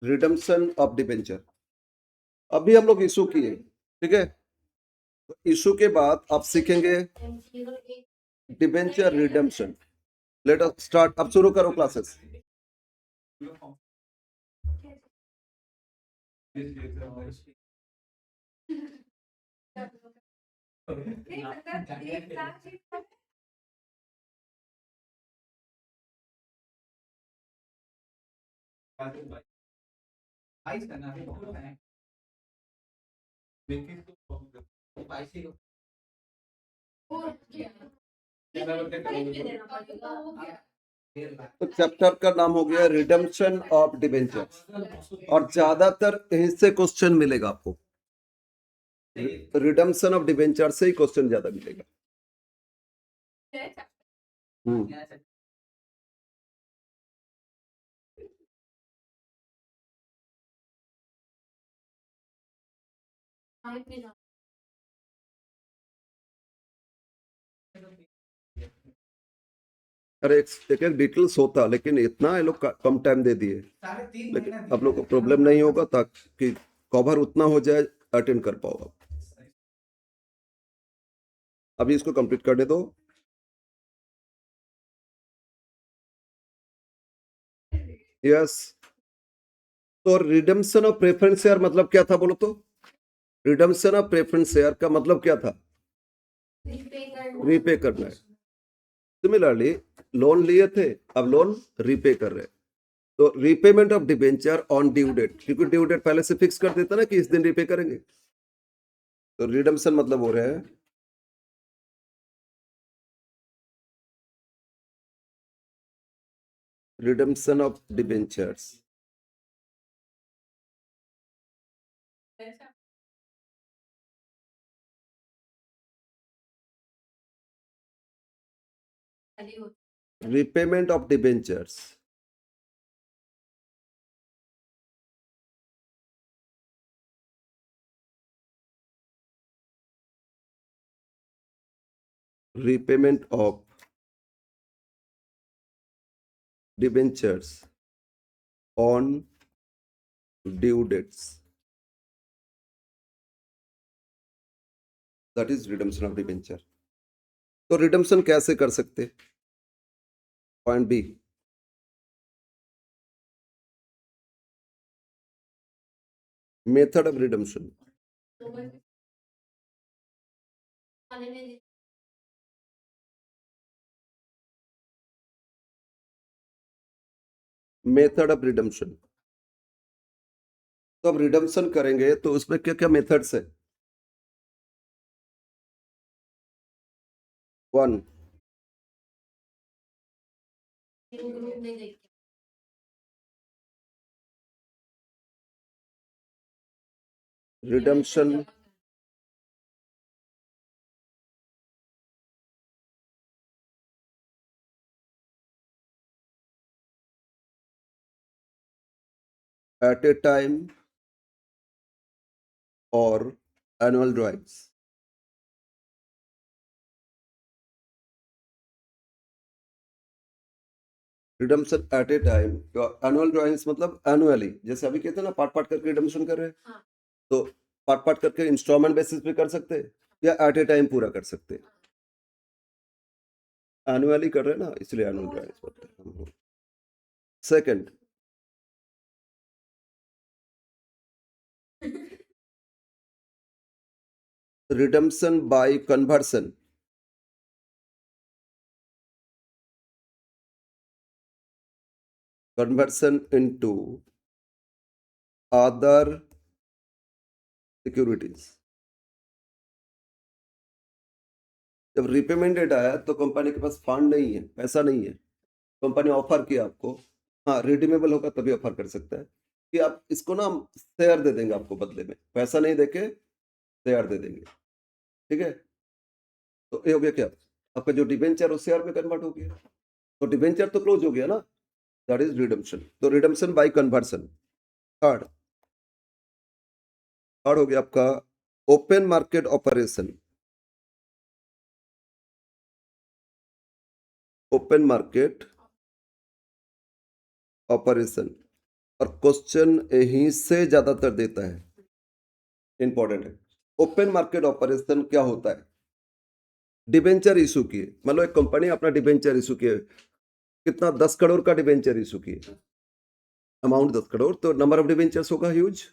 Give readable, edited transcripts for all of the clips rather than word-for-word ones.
Redemption of debenture. अभी हम लोग इशू किए, ठीक है। तो इशू के बाद आप सीखेंगे debenture redemption. Let us start. अब शुरू करो क्लासेस। तो चैप्टर का नाम हो गया रिडम्पशन ऑफ डिबेंचर, और ज्यादातर यहीं से क्वेश्चन मिलेगा आपको। रिडम्पशन ऑफ डिबेंचर से ही क्वेश्चन ज्यादा मिलेगा। अरे एक एक डिटेल्स होता, लेकिन इतना ये लोग कम टाइम दे दिए, लेकिन आप लोग को प्रॉब्लम नहीं होगा ताकि कवर उतना हो जाए, अटेंड कर पाओ आप। अभी इसको कंप्लीट करने दो। यस। तो रिडम्पशन ऑफ प्रेफरेंस शेयर मतलब क्या था बोलो तो? रिडम्पशन ऑफ प्रेफरेंस शेयर का मतलब क्या था? रीपे करना है। सिमिलरली लोन लिए थे, अब लोन रीपे कर रहे हैं। तो repayment of debenture on due date, क्योंकि ड्यू डेट पहले से फिक्स कर देता ना कि इस दिन रीपे करेंगे। तो रिडम्पशन मतलब हो रहा है redemption of debentures. repayment of debentures, repayment of debentures on due dates, that is redemption of debenture। तो रिडम्पशन कैसे कर सकते? Point B, method of redemption. Method of redemption. तो अब रिडम्पशन करेंगे तो उसमें क्या क्या मेथड्स है? One, redemption at a time और annual drawings. Redemption at a time, annual drawings मतलब एनुअली, जैसे अभी कहते हैं ना पार्ट पार्ट करके रिडम्पशन कर रहे हैं। तो पार्ट पार्ट करके इंस्टॉलमेंट बेसिस पे कर सकते हैं, या एट ए टाइम पूरा कर सकते हैं। एनुअली कर रहे हैं ना, इसलिए एनुअल ड्राइंग्स बोलते हैं। Second, redemption by conversion. Conversion into other securities. जब रिपेमेंट डेट आया तो कंपनी के पास फंड नहीं है, पैसा नहीं है। कंपनी ऑफर किया आपको, हाँ रिडीमेबल होगा तभी ऑफर कर सकता है कि आप इसको ना हम शेयर दे देंगे आपको, बदले में पैसा नहीं देके शेयर दे देंगे, ठीक है। तो ये हो गया क्या? आपका जो डिबेंचर उस शेयर में कन्वर्ट हो गया, तो डिबेंचर तो क्लोज हो गया ना, दैट इज रिडम्पशन। तो redemption by conversion. Third, third हो गया आपका open market operation. Open market operation और क्वेश्चन यहीं से ज्यादातर देता है, इंपॉर्टेंट है। ओपन मार्केट ऑपरेशन क्या होता है? डिबेंचर इशू किए, मतलब एक कंपनी अपना डिबेंचर इशू किए, कितना 10 करोड़ का डिबेंचर इशू किए, अमाउंट 10 करोड़, तो नंबर ऑफ डिबेंचर्स होगा ह्यूज।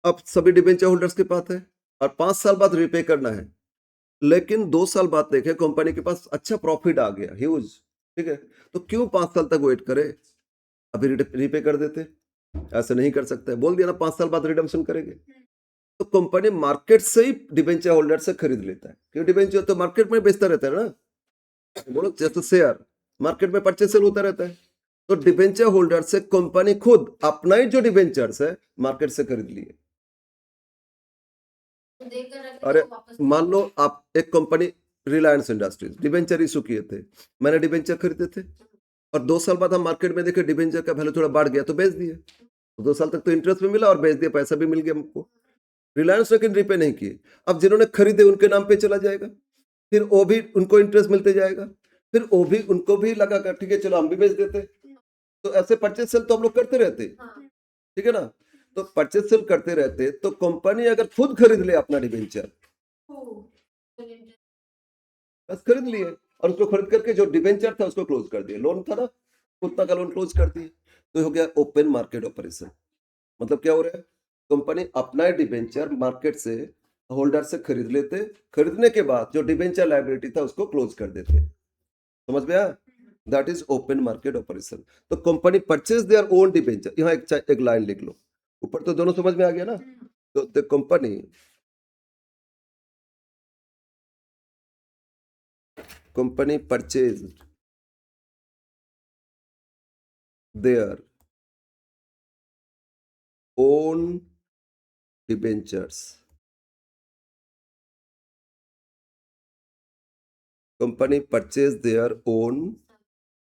अब सभी डिबेंचर होल्डर्स के पास है और 5 साल बाद रीपे करना है, लेकिन 2 साल बाद देखे कंपनी के पास अच्छा प्रॉफिट आ गया ह्यूज, ठीक है, तो क्यों 5 साल तक वेट करे, अभी रीपे कर देते। ऐसे नहीं कर सकते, बोल दिया ना 5 साल बाद रिडम्पशन करेंगे। तो कंपनी मार्केट से ही डिबेंचर होल्डर से खरीद लेता है, क्योंकि डिबेंचर तो मार्केट में बेचता रहता है ना, बोलो जैसे शेयर मार्केट में परचेस सेल होता रहता है, तो डिबेंचर होल्डर से कंपनी खुद अपना ही जो डिबेंचर्स है मार्केट से खरीद लिए। अरे मान लो आप एक company Reliance industries debenture issue किए थे, मैंने डिबेंचर खरीदे थे, और 2 साल बाद हम मार्केट में देखे डिबेंचर का वैल्यू थोड़ा बढ़ गया तो बेच दिए, तो 2 साल तक तो इंटरेस्ट भी मिला और बेच दिया, पैसा भी मिल गया हमको। रिलायंस लेकिन रीपे नहीं किए, अब जिन्होंने खरीदे उनके नाम पे चला जाएगा, फिर वो भी उनको इंटरेस्ट मिलते जाएगा, फिर वो भी उनको भी लगा कर ठीक है चलो हम भी बेच देते, तो ऐसे परचेज सेल तो हम लोग करते रहते, ठीक है ना, तो परचेज सेल करते रहते, तो कंपनी अगर खुद खरीद ले अपना डिबेंचर, बस खरीद लिए और उसको खरीद करके जो डिबेंचर था उसको क्लोज कर दिया, लोन था ना उतना का लोन क्लोज कर दिए, तो हो गया ओपन मार्केट ऑपरेशन। मतलब क्या हो रहा है, कंपनी अपना डिबेंचर मार्केट से होल्डर से खरीद लेते, खरीदने के बाद जो डिबेंचर लायबिलिटी था उसको क्लोज कर देते, समझ में आया, that is open market operation. तो company purchase their own debenture, यहाँ एक लाइन लिख लो, ऊपर तो दोनों समझ में आ गया ना, तो the company purchase their own debentures, company purchase their own,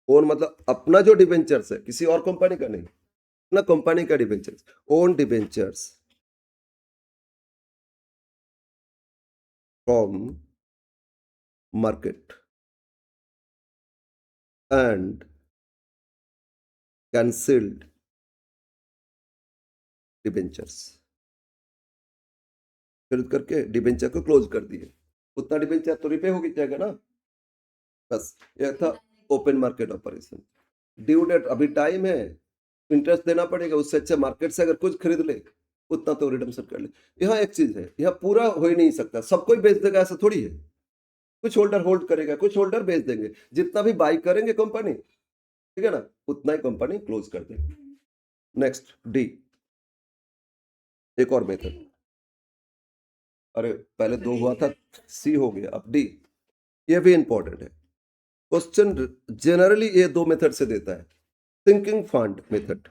own मतलब अपना जो डिबेंचर्स है, किसी और कंपनी का नहीं, अपना कंपनी का debentures, own debentures from market and cancelled debentures, खरीद करके डिबेंचर को क्लोज कर दिए, उतना डिबेंचर तो रिपे हो जाएगा ना, बस यह था open market operation. Due date अभी टाइम है, इंटरेस्ट देना पड़ेगा, उससे अच्छा मार्केट से अगर कुछ खरीद ले उतना तो रिडम्पशन कर ले। यहाँ एक चीज है, यहाँ पूरा हो ही नहीं सकता, सब कोई बेच देगा ऐसा थोड़ी है, कुछ होल्डर होल्ड करेगा, कुछ होल्डर बेच देंगे, जितना भी बाई करेंगे कंपनी, ठीक है ना, उतना ही कंपनी क्लोज कर देगी। नेक्स्ट डी, एक और मेथड, अरे पहले 2 हुआ था, सी हो गया, अब डी, ये भी इंपॉर्टेंट है। क्वेश्चन जनरली ये 2 मेथड से देता है, sinking fund method,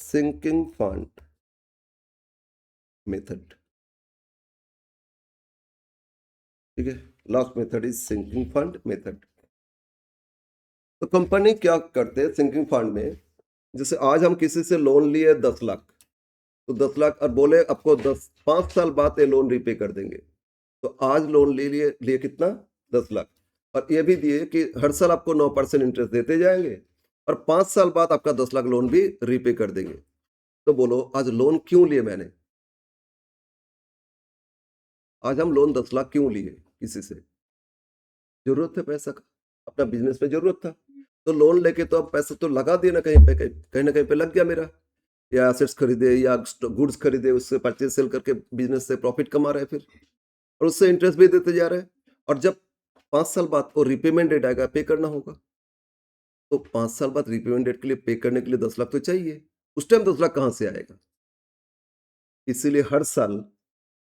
sinking fund method, ठीक है, last method is sinking fund method. तो कंपनी क्या करते हैं सिंकिंग फंड में, जैसे आज हम किसी से लोन लिए 10 लाख, तो 10 लाख और बोले आपको 5 साल बाद ये लोन रीपे कर देंगे, तो आज लोन ले लिए कितना, 10 लाख, और ये भी दिए कि हर साल आपको 9% इंटरेस्ट देते जाएंगे और 5 साल बाद आपका 10 लाख लोन भी रीपे कर देंगे, तो बोलो आज लोन क्यों लिए मैंने, आज हम लोन 10 लाख क्यों लिए किसी से, जरूरत है पैसा का, अपना बिजनेस में जरूरत था, तो लोन लेके तो अब पैसा तो लगा दिया ना कहीं पे, कहीं ना कहीं पे लग गया मेरा, या एसेट्स खरीदे या गुड्स खरीदे, उससे परचेज सेल करके बिजनेस से प्रॉफिट कमा रहे हैं फिर, और उससे इंटरेस्ट भी देते जा रहे हैं, और जब 5 साल बाद वो रिपेमेंट डेट आएगा पे करना होगा, तो 5 साल बाद रिपेमेंट डेट के लिए पे करने के लिए 10 लाख तो चाहिए, उस टाइम 10 लाख कहाँ से आएगा, इसीलिए हर साल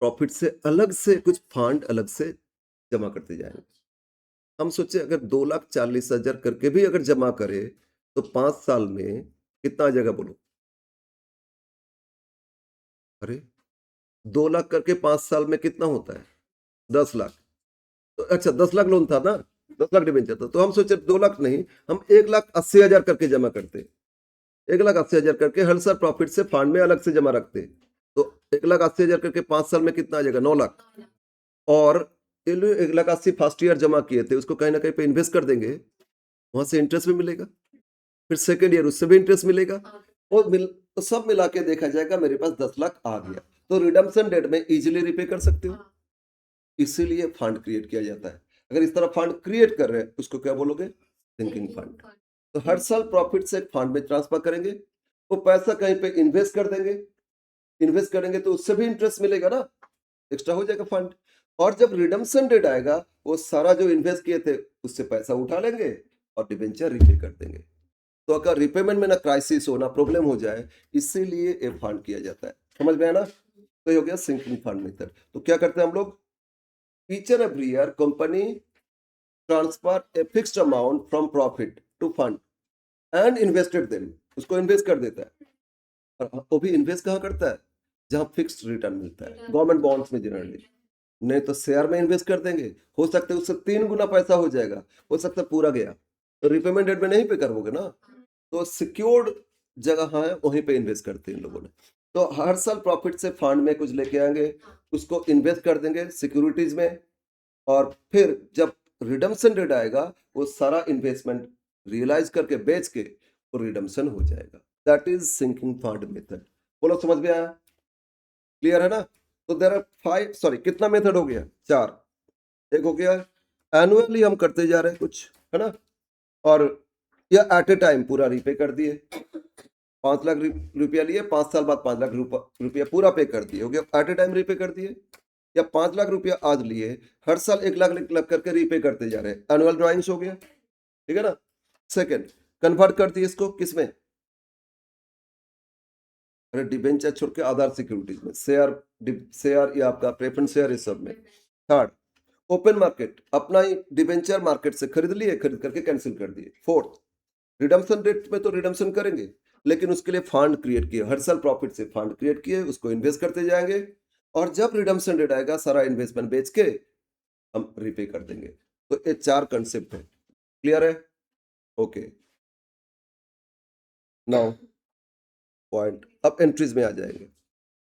प्रॉफिट से अलग से कुछ फंड अलग से जमा करते जाएंगे। हम सोचे अगर 2,40,000 करके भी अगर जमा करे तो 5 साल में कितना आ जाएगा बोलो, अरे 2 लाख करके 5 साल में कितना होता है, 10 लाख, तो अच्छा 10 लाख लोन था ना, 10 लाख डिबेंचर था, तो हम सोचे 2 लाख नहीं, हम 1,80,000 करके जमा करते, 1,80,000 करके हर साल प्रॉफिट से फंड में अलग से जमा रखते, तो 1,80,000 करके 5 साल में कितना आ जाएगा, 9 लाख, और 1,80,000 फर्स्ट ईयर जमा किए थे उसको कहीं ना कहीं पे इन्वेस्ट कर देंगे, वहां से इंटरेस्ट भी मिलेगा, फिर सेकेंड ईयर उससे भी इंटरेस्ट मिलेगा, और तो सब मिला के देखा जाएगा मेरे पास 10 लाख आ गया, तो रिडम्पशन डेट में इजीली रिपे कर सकते हो। इसीलिए फंड क्रिएट किया जाता है। अगर इस तरह फंड क्रिएट कर रहे हैं उसको क्या बोलोगे? Sinking fund. तो हर साल प्रॉफिट से एक फंड में ट्रांसफर करेंगे, वो पैसा कहीं पे इन्वेस्ट कर देंगे, इन्वेस्ट करेंगे तो उससे भी इंटरेस्ट मिलेगा ना, एक्स्ट्रा हो जाएगा फंड। और जब रिडम्पशन डेट आएगा वो सारा जो इन्वेस्ट किए थे उससे पैसा उठा लेंगे और डिबेंचर रिपे कर देंगे। तो अगर रिपेमेंट में ना क्राइसिस हो ना प्रॉब्लम हो जाए, इसीलिए ये फंड किया जाता है। समझ में आया ना? तो ये हो गया सिंकिंग फंड मेथड। तो क्या करते हैं हम लोग? Each and every year company transfer a fixed amount from profit to fund and invested them, उसको इन्वेस्ट कर देता है। और वो भी इन्वेस्ट कहाँ करता है? जहां फिक्स्ड रिटर्न मिलता है, गवर्नमेंट बॉन्ड्स में जनरली। नहीं तो शेयर में इन्वेस्ट कर देंगे, हो सकता है उससे 3 गुना पैसा हो जाएगा, हो सकता है पूरा गया, तो रिपेमेंट डेट में नहीं पे करोगे ना। तो सिक्योर्ड जगह है वहीं पे इन्वेस्ट करते हैं इन लोगों ने। तो हर साल प्रॉफिट से फंड में कुछ लेके आएंगे, उसको इन्वेस्ट कर देंगे सिक्योरिटीज में, और फिर जब रिडम्पशन डेट आएगा वो सारा इन्वेस्टमेंट रियलाइज करके बेच के वो रिडम्पशन हो जाएगा। That is sinking fund method. बोलो समझ में आया? क्लियर है ना? तो देयर आर 5, सॉरी कितना मेथड हो गया? 4। एक हो गया एनुअली हम करते जा रहे हैं कुछ, है ना, और या एट ए टाइम पूरा रिपे कर दिए, 5 लाख रुपया लिए, 5 साल बाद 5 लाख रुपया पूरा पे कर दिए, हो गया एट ए टाइम रिपे कर दिए। या 5 लाख रुपया आज लिए, हर साल 1 लाख लग करके रिपे करते जा रहे हैं, एनुअल ड्राइंग्स हो गया, ठीक है ना। सेकेंड, कन्वर्ट कर दिए इसको किसमें? अरे डिबेंचर छोड़ के आधार सिक्योरिटीज में, शेयर या आपका प्रेफरेंस शेयर इस सब में। थर्ड, ओपन मार्केट, अपना ही डिबेंचर मार्केट से खरीद लिए, खरीद करके कैंसिल कर दिए। फोर्थ, रिडम्पशन डेट में तो रिडम्पशन करेंगे, लेकिन उसके लिए फंड क्रिएट किए, हर साल प्रॉफिट से फंड क्रिएट किए, उसको इन्वेस्ट करते जाएंगे, और जब रिडम्पशन डेट आएगा सारा इन्वेस्टमेंट बेच के हम रिपे कर देंगे। तो ये 4 कंसेप्ट है। क्लियर है? ओके, नाउ पॉइंट, अब एंट्रीज में आ जाएंगे।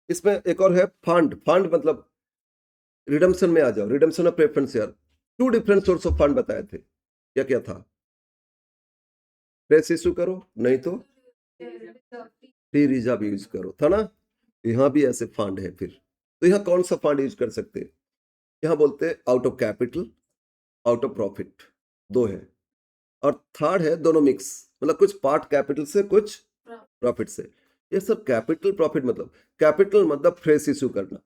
इसमें एक और है फंड। फंड मतलब रिडम्पशन में आ जाओ, redemption of preference share. 2 different source of fund बताए थे, क्या क्या था? फ्रेश इशू करो, नहीं तो फ्री रिजर्व यूज करो, था ना। यहाँ भी ऐसे फंड है। फिर तो यहाँ कौन सा फंड यूज कर सकते हैं? यहाँ बोलते हैं out of capital, out of profit, दो है। और थर्ड है दोनों मिक्स, मतलब कुछ पार्ट कैपिटल से कुछ प्रॉफिट से। ये सब कैपिटल प्रॉफिट मतलब, कैपिटल मतलब फ्रेश इशू करना,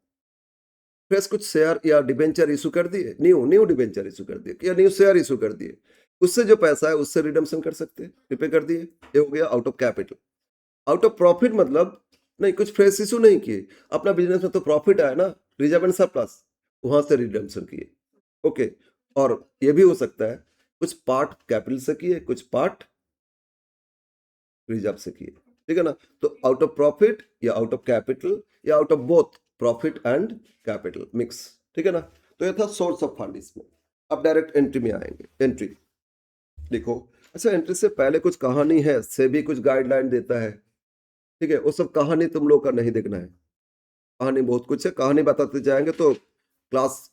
फ्रेश कुछ शेयर या डिबेंचर इशू कर दिए, न्यू न्यू डिबेंचर इशू कर दिए या न्यू शेयर इशू कर दिए, उससे जो पैसा है उससे रिडम्पशन कर सकते हैं, रिपे कर दिए। ये हो गया out of capital. Out of profit मतलब नहीं, कुछ फ्रेश इशू नहीं किए, अपना बिजनेस में तो प्रॉफिट आया ना, रिजर्व एंड सरप्लस, वहां से रिडम्पशन किए। ओके, और ये भी हो सकता है कुछ पार्ट कैपिटल से किए, कुछ पार्ट रिजर्व से किए, ठीक है ना। तो आउट ऑफ प्रॉफिट या आउट ऑफ कैपिटल या out of both profit and capital mix, ठीक है ना। तो ये था सोर्स ऑफ फंड इसमें। अब डायरेक्ट एंट्री में आएंगे। एंट्री देखो, अच्छा एंट्री से पहले कुछ कहानी है, सेबी कुछ गाइडलाइन देता है, ठीक है, वो सब कहानी तुम लोग का नहीं देखना है। कहानी बहुत कुछ है, कहानी बताते जाएंगे तो क्लास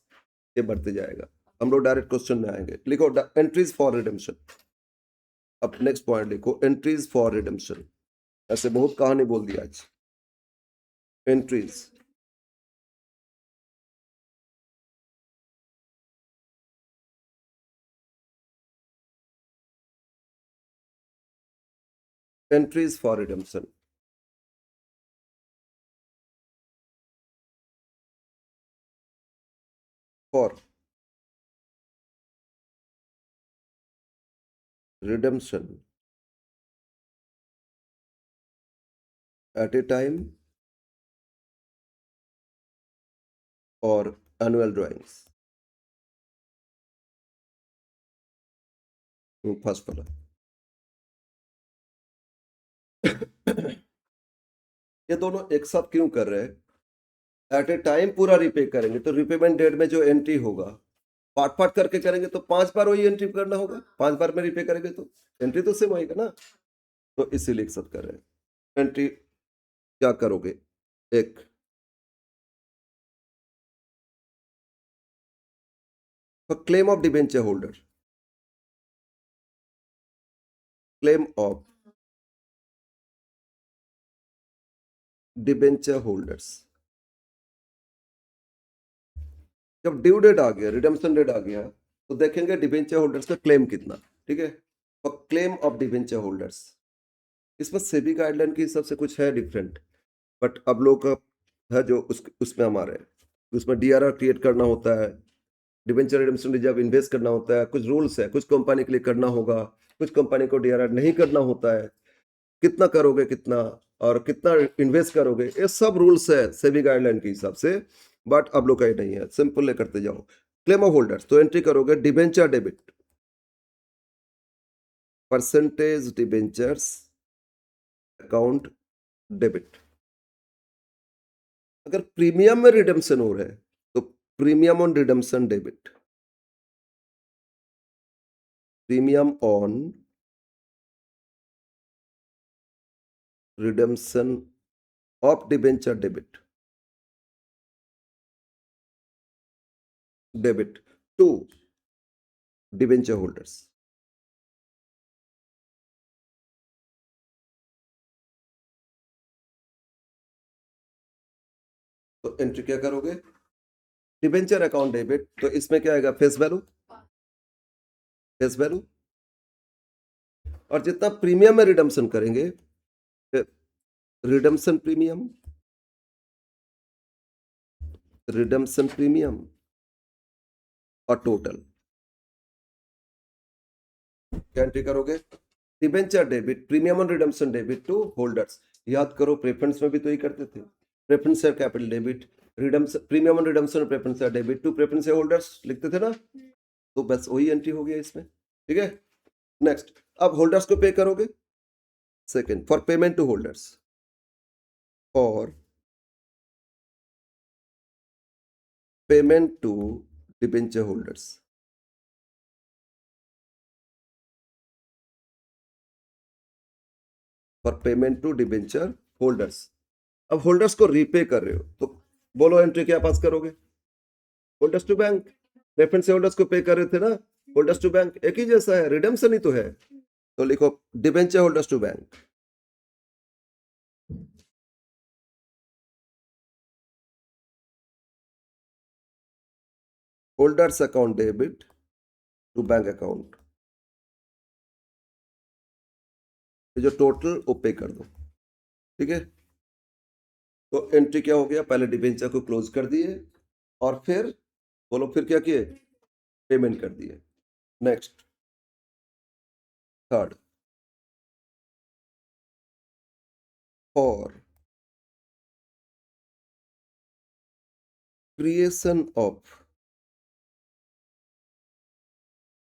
ये बढ़ते जाएगा। हम लोग डायरेक्ट क्वेश्चन में आएंगे। लिखो एंट्रीज फॉर रिडेम्पशन। अब नेक्स्ट पॉइंट लिखो, एंट्रीज फॉर रिडेम्पशन। ऐसे बहुत कहानी बोल दिया आज। Entries entries for redemption. For redemption at a time और एनुअल ड्राइंग्स। फर्स्ट वाला ये दोनों एक साथ क्यों कर रहे हैं? एट ए टाइम पूरा रिपे करेंगे तो रिपेमेंट डेट में जो एंट्री होगा, पार्ट पार्ट करके करेंगे तो 5 बार वही एंट्री करना होगा, 5 बार में रिपे करेंगे तो एंट्री तो सेम होएगा ना। तो इसीलिए एक साथ कर रहे हैं। एंट्री क्या करोगे? एक, claim of debenture holder, claim of debenture holders. जब ड्यू डेट आ गया, रिडेम्पशन डेट आ गया, तो देखेंगे डिबेंचर होल्डर्स का क्लेम कितना, ठीक है। और क्लेम ऑफ डिबेंचर होल्डर्स, इसमें सेबी गाइडलाइन के हिसाब से कुछ है डिफरेंट, बट अब लोग का है जो उसमें हमारे उसमें डीआरआर क्रिएट करना होता है, डिबेंचर रिडेम्पशन रिजर्व इन्वेस्ट करना होता है, कुछ रूल्स है, कुछ कंपनी के लिए करना होगा, कुछ कंपनी को डीआरआर नहीं करना होता है, कितना करोगे, कितना और कितना इन्वेस्ट करोगे, ये सब रूल्स है सेबी गाइडलाइन के हिसाब से, बट अब लोग का ये नहीं है, सिंपल करते जाओ। क्लेम ऑफ होल्डर्स तो एंट्री करोगे debenture debit, percentage debentures account debit. अगर प्रीमियम में रिडेम्पशन हो रहा है तो premium on redemption debit, premium on redemption of debenture debit, debit to debenture holders. तो एंट्री क्या करोगे, डिबेंचर अकाउंट डेबिट, तो इसमें क्या आएगा, फेस वैल्यू, फेस वैल्यू, और जितना प्रीमियम में रिडम्पशन करेंगे, रिडम्पशन प्रीमियम, रिडम्पशन प्रीमियम और टोटल क्या एंट्री करोगे, debenture debit, premium on redemption debit to holders. याद करो प्रेफरेंस में भी तो ही करते थे, preference share capital debit, redemption premium on redemption preference share debit to preference share holders लिखते थे ना, तो बस वही एंट्री हो गया इसमें, ठीक है। नेक्स्ट, अब होल्डर्स को पे करोगे, second for payment to holders, और payment to debenture holders, for payment to debenture holders. अब होल्डर्स को रीपे कर रहे हो तो बोलो एंट्री क्या पास करोगे, holders to bank, reference holders को पे कर रहे थे ना, होल्डर्स टू बैंक एक ही जैसा है, रिडेम्पशन ही तो है, तो लिखो debenture holders to bank, holders account debit to bank account, जो टोटल वो पे कर दो, ठीक है। तो एंट्री क्या हो गया, पहले डिबेंचर को क्लोज कर दिए और फिर बोलो फिर क्या किए, पेमेंट कर दिए। Next, third, for creation of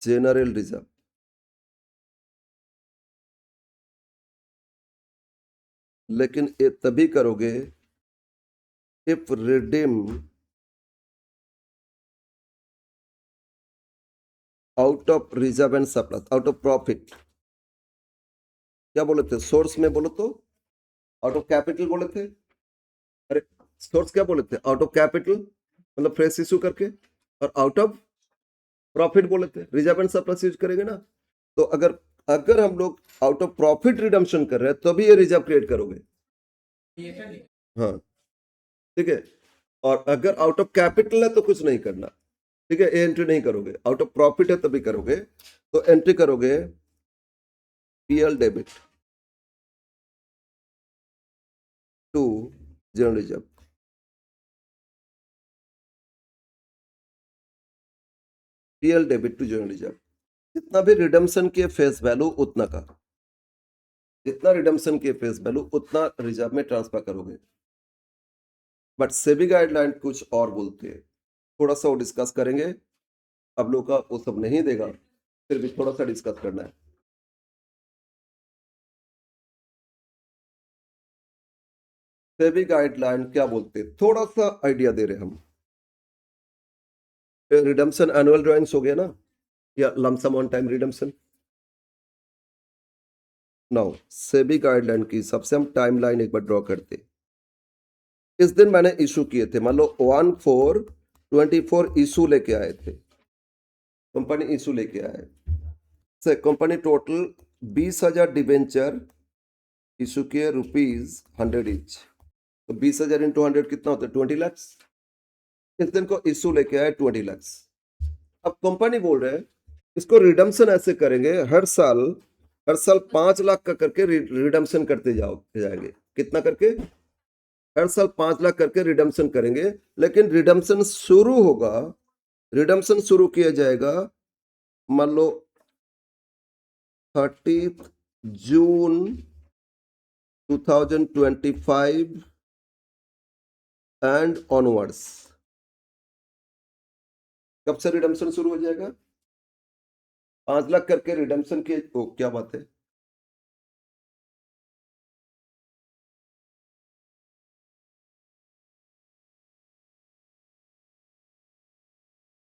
general reserve, लेकिन ये तभी करोगे if redeem out of reserve and surplus, out of profit, क्या बोले थे सोर्स में, बोलो तो आउट ऑफ कैपिटल बोले थे, अरे सोर्स क्या बोले थे, आउट ऑफ कैपिटल मतलब फ्रेश इशू करके, और आउट ऑफ प्रॉफिट बोले थे, रिजर्व एंड सरप्लस यूज करेंगे ना। तो अगर अगर हम लोग आउट ऑफ प्रॉफिट रिडम्पशन कर रहे हैं तभी ये रिजर्व क्रिएट करोगे, हाँ, ठीक है। और अगर आउट ऑफ कैपिटल है तो कुछ नहीं करना, ठीक है, ये एंट्री नहीं करोगे, आउट ऑफ प्रॉफिट है तभी करोगे, तो एंट्री करोगे PL debit to general reserve, PL debit to general reserve, जितना भी रिडम्पशन के फेस वैल्यू उतना का, जितना रिडम्पशन के फेस वैल्यू उतना रिजर्व में ट्रांसफर करोगे। बट सेबी गाइडलाइन कुछ और बोलते हैं, थोड़ा सा वो डिस्कस करेंगे, अब लोग का वो सब नहीं देगा, फिर भी थोड़ा सा डिस्कस करना है। सेबी गाइडलाइन क्या बोलते हैं, थोड़ा सा आइडिया दे रहे हम। रिडम्पशन एनुअल ड्रॉइंग्स हो गया ना, या lump sum on time redemption, now SEBI guideline की हिसाब से हम टाइमलाइन एक बार ड्रॉ करते। इस दिन मैंने इशू किए थे, मान लो 1/4/24 इशू लेके आए थे, कंपनी इशू लेके आए से कंपनी टोटल 20,000 डिबेंचर इशू किए, ₹100 ईच, तो 20,000 इंटू 100 कितना होता है? 20 लाख। इस दिन को इशू लेके आए 20 लाख। अब कंपनी बोल रहे हैं इसको रिडम्पशन ऐसे करेंगे, हर साल 5 लाख का करके रिडम्पशन करते जाएंगे। कितना करके? हर साल 5 लाख करके रिडम्पशन करेंगे। लेकिन रिडम्पशन शुरू किया जाएगा मान लो 30 जून 2025 एंड ऑनवर्ड्स। कब से रिडम्पशन शुरू हो जाएगा? 5 लाख करके रिडम्पशन के क्या बात है?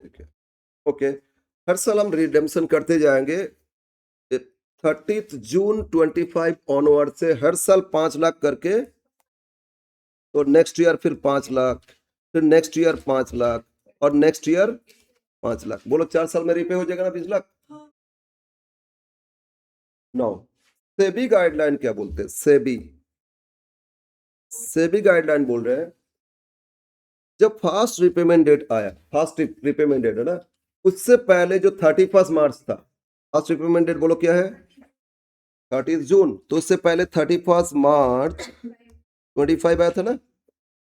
ठीक है, ओके। हर साल हम रिडेम्पशन करते जाएंगे 30 जून 25 ऑनवर्ड से, हर साल 5 लाख करके। तो नेक्स्ट ईयर फिर 5 लाख, फिर नेक्स्ट ईयर 5 लाख, और नेक्स्ट ईयर 5 लाख। बोलो 4 साल में रिपे हो जाएगा ना 20 लाख? नो। सेबी गाइडलाइन क्या बोलते हैं? सेबी गाइडलाइन बोल रहे हैं जब फास्ट रिपेमेंट डेट आया, फास्ट रिपेमेंट डेट है ना, उससे पहले जो 31 मार्च था, फास्ट रिपेमेंट डेट बोलो क्या है? 30 जून। तो उससे पहले 31 मार्च 25 आया था ना।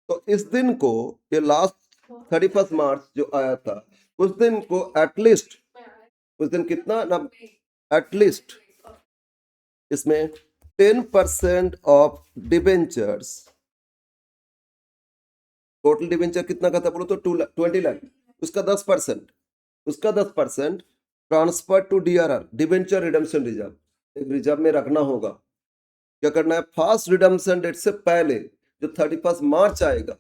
तो इस दिन को, ये लास्ट 31 मार्च जो आया था, उस दिन को एटलीस्ट, उस दिन कितना ना, एटलीस्ट इसमें 10% ऑफ डिबेंचर्स, टोटल डिबेंचर कितना का था बोलो तो 20 लाख, उसका 10% transfer to DRR, debenture redemption reserve, एक रिजर्व में रखना होगा। क्या करना है? फास्ट रिडम्पशन डेट से पहले जो 31 मार्च आएगा,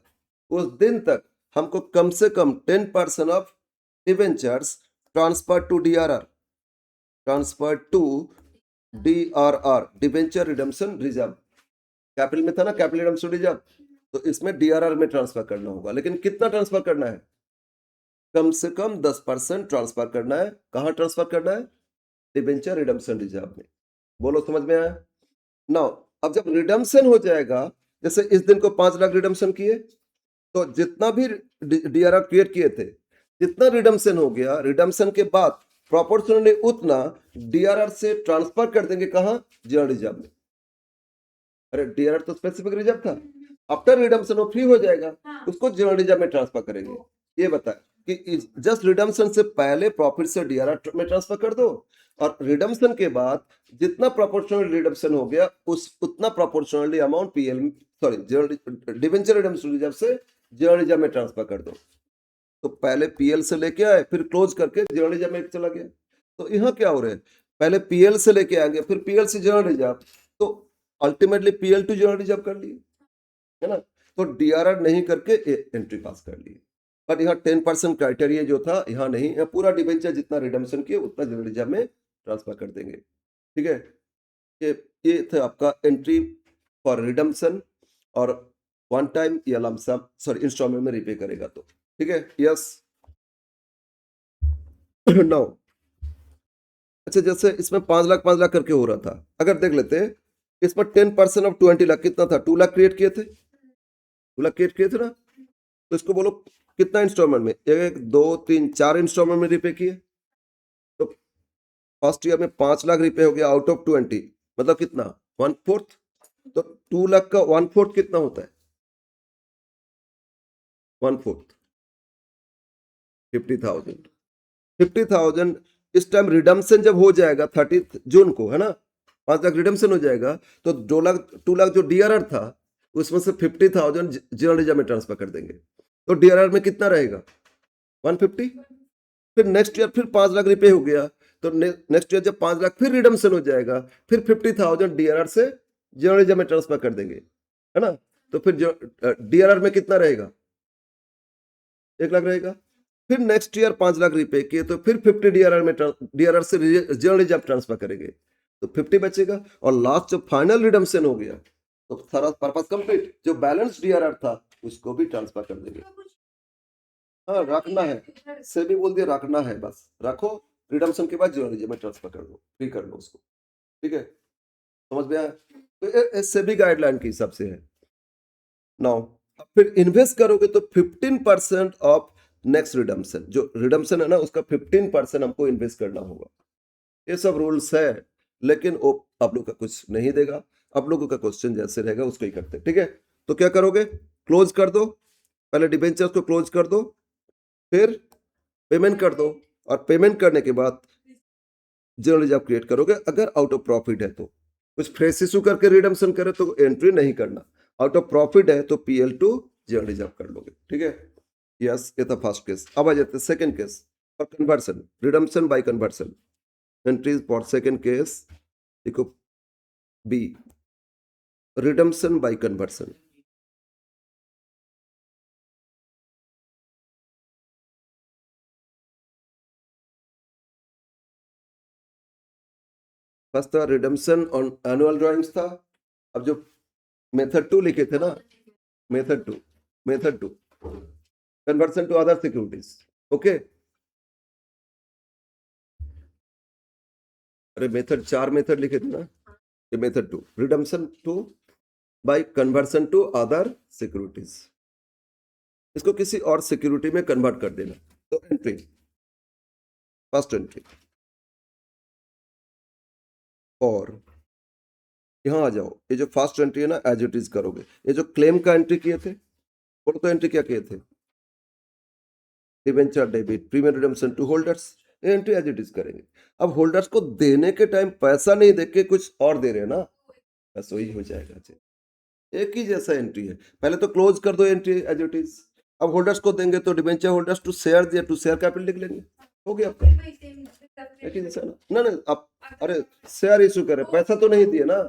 उस दिन तक हमको कम से कम 10% of debentures transfer to DRR, debenture redemption reserve. Capital में था ना, कैपिटल रिडम्पशन रिजर्व, तो इसमें डीआरआर में ट्रांसफर करना होगा। लेकिन कितना ट्रांसफर करना है? कम से कम 10% ट्रांसफर करना है। कहां ट्रांसफर करना है? डिबेंचर रिडम्पशन रिजर्व में। बोलो समझ में आया? नाउ अब जब रिडम्पशन हो जाएगा, जैसे इस दिन को 5 लाख रिडम्पशन किए, तो जितना भी डीआरआर क्रिएट किए थे, जितना रिडम्पशन हो गया, रिडम्पशन के बाद प्रोपोर्शनली उतना डीआरआर से ट्रांसफर कर देंगे। कहां? जनरल रिजर्व में। अरे डीआरआर तो स्पेसिफिक रिजर्व था, आफ्टर रिडम्पशन वो फ्री हो जाएगा, उसको जनरल रिजर्व में ट्रांसफर करेंगे। ये बताए कि जस्ट रिडम्पशन से पहले प्रॉफिट से डीआरआर में ट्रांसफर कर दो, और रिडम्पशन के बाद जितना प्रोपोर्शनल रिडम्पशन हो गया, उतना proportionally amount debenture redemption reserve से जनरल रिजर्व में ट्रांसफर कर दो। तो पहले पीएल से लेके आए, फिर क्लोज करके जनरल रिजर्व में चला गया। तो यहाँ क्या हो रहा है? पहले पीएल से लेके आएंगे, फिर पीएल से जनरल रिजर्व, तो ultimately PL to general reserve कर लिए, है ना। तो डीआरआर नहीं करके एंट्री पास कर लिए। बट यहाँ 10% क्राइटेरिया जो था यहाँ नहीं है, पूरा डिबेंचर जितना रिडम्पशन किए उतना जनरल रिजर्व में ट्रांसफर कर देंगे। ठीक है, ये था आपका एंट्री फॉर रिडम्पशन, और वन टाइम या लमसम इंस्टॉलमेंट में रिपे करेगा तो। ठीक है, यस। नाउ अच्छा, जैसे इसमें 5 लाख करके हो रहा था, अगर देख लेते हैं इसमें 10% ऑफ 20 लाख कितना था? 2 लाख क्रिएट किए थे, 2 लाख क्रिएट किए थे ना। तो इसको बोलो कितना इंस्टॉलमेंट में? 1 2 3 4 इंस्टॉलमेंट में रिपे किए। तो फर्स्ट ईयर में 5 लाख रिपे हो गया आउट ऑफ 20, मतलब कितना? 1/4। तो 2 लाख का 1/4 कितना होता है? 1/4 50,000। 50,000 इस टाइम रिडम्पशन जब हो जाएगा 30 जून को, है ना, 5 लाख रिडम्पशन हो जाएगा, तो 2 लाख जो डीआरआर था उसमें से 50,000 जनरल रिजर्व में ट्रांसफर कर देंगे। तो डीआरआर में कितना रहेगा? 150। फिर नेक्स्ट ईयर फिर 5 लाख रिपे हो गया, तो नेक्स्ट ईयर जब 5 लाख फिर रिडम्पशन हो जाएगा, फिर 50,000 डीआरआर से जनरल रिजर्व में ट्रांसफर कर देंगे, है ना। तो फिर डीआरआर में कितना रहेगा? 1 लाख रहेगा। फिर नेक्स्ट ईयर 5 लाख रिपे किए, तो फिर 50 डीआरआर से जनरल रिजर्व ट्रांसफर करेंगे, तो 50 बचेगा। और लास्ट जब फाइनल रिडम्पशन हो गया, तो सारा पर्पस कंप्लीट, जो बैलेंस डीआरआर था उसको भी ट्रांसफर कर देंगे। हाँ, रखना है, से भी बोल दिया रखना है, बस रखो, रिडम्पशन के बाद जनरल रिजर्व में ट्रांसफर कर दो, फ्री कर दो उसको। ठीक है, समझ में आया? तो सेबी गाइडलाइन के हिसाब से है। नाउ फिर इन्वेस्ट करोगे तो 15% ऑफ नेक्स्ट रिडम्पशन, जो रिडम्पशन है ना उसका 15% हमको इन्वेस्ट करना होगा। ये सब रूल्स है, लेकिन वो आप लोग का कुछ नहीं देगा। आप लोगों का क्वेश्चन जैसे रहेगा उसको ही करते हैं, ठीक है। तो क्या करोगे, क्लोज कर दो, पहले डिबेंचर्स को क्लोज कर दो, फिर पेमेंट कर दो, और पेमेंट करने के बाद जनरल रिजर्व क्रिएट करोगे। अगर आउट ऑफ प्रॉफिट है तो कुछ फ्रेश इशू करके रिडम्पशन करे तो एंट्री नहीं करना। आउट ऑफ प्रॉफिट है तो पीएल टू जनरल रिजर्व कर लोगे, ठीक है। यस, ये था फर्स्ट केस। अब आ जाते हैं सेकंड केस, और conversion, redemption by conversion. Entries for second case देखो, B, redemption by conversion. First था रिडम्पशन ऑन एनुअल ड्राइंग्स था। अब जो मेथड 2 लिखे थे ना, method 2, method 2 conversion to other securities, okay. अरे मेथड 4 मेथड लिखे थे ना, ये method 2, redemption to by conversion to other securities, इसको किसी और सिक्योरिटी में कन्वर्ट कर देना। तो एंट्री, फर्स्ट एंट्री, और यहाँ आ जाओ, ये जो फर्स्ट एंट्री है ना एज इट इज करोगे। ये जो क्लेम का एंट्री किए थे, वो तो एंट्री क्या किए थे, debenture debit premium redemption to holders, ये एंट्री एज इट इज करेंगे। अब होल्डर्स को देने के टाइम पैसा नहीं देके कुछ और दे रहे हैं ना, बस वही हो जाएगा जी। एक ही जैसा एंट्री है, पहले तो क्लोज कर दो एंट्री एज इट इज। अब होल्डर्स को देंगे तो डिबेंचर होल्डर्स टू शेयर दिया, टू शेयर कैपिटल लिख लेंगे, हो गया आपका एक ही जैसा ना। ना आप, अरे शेयर इशू करे, पैसा तो नहीं दिए ना,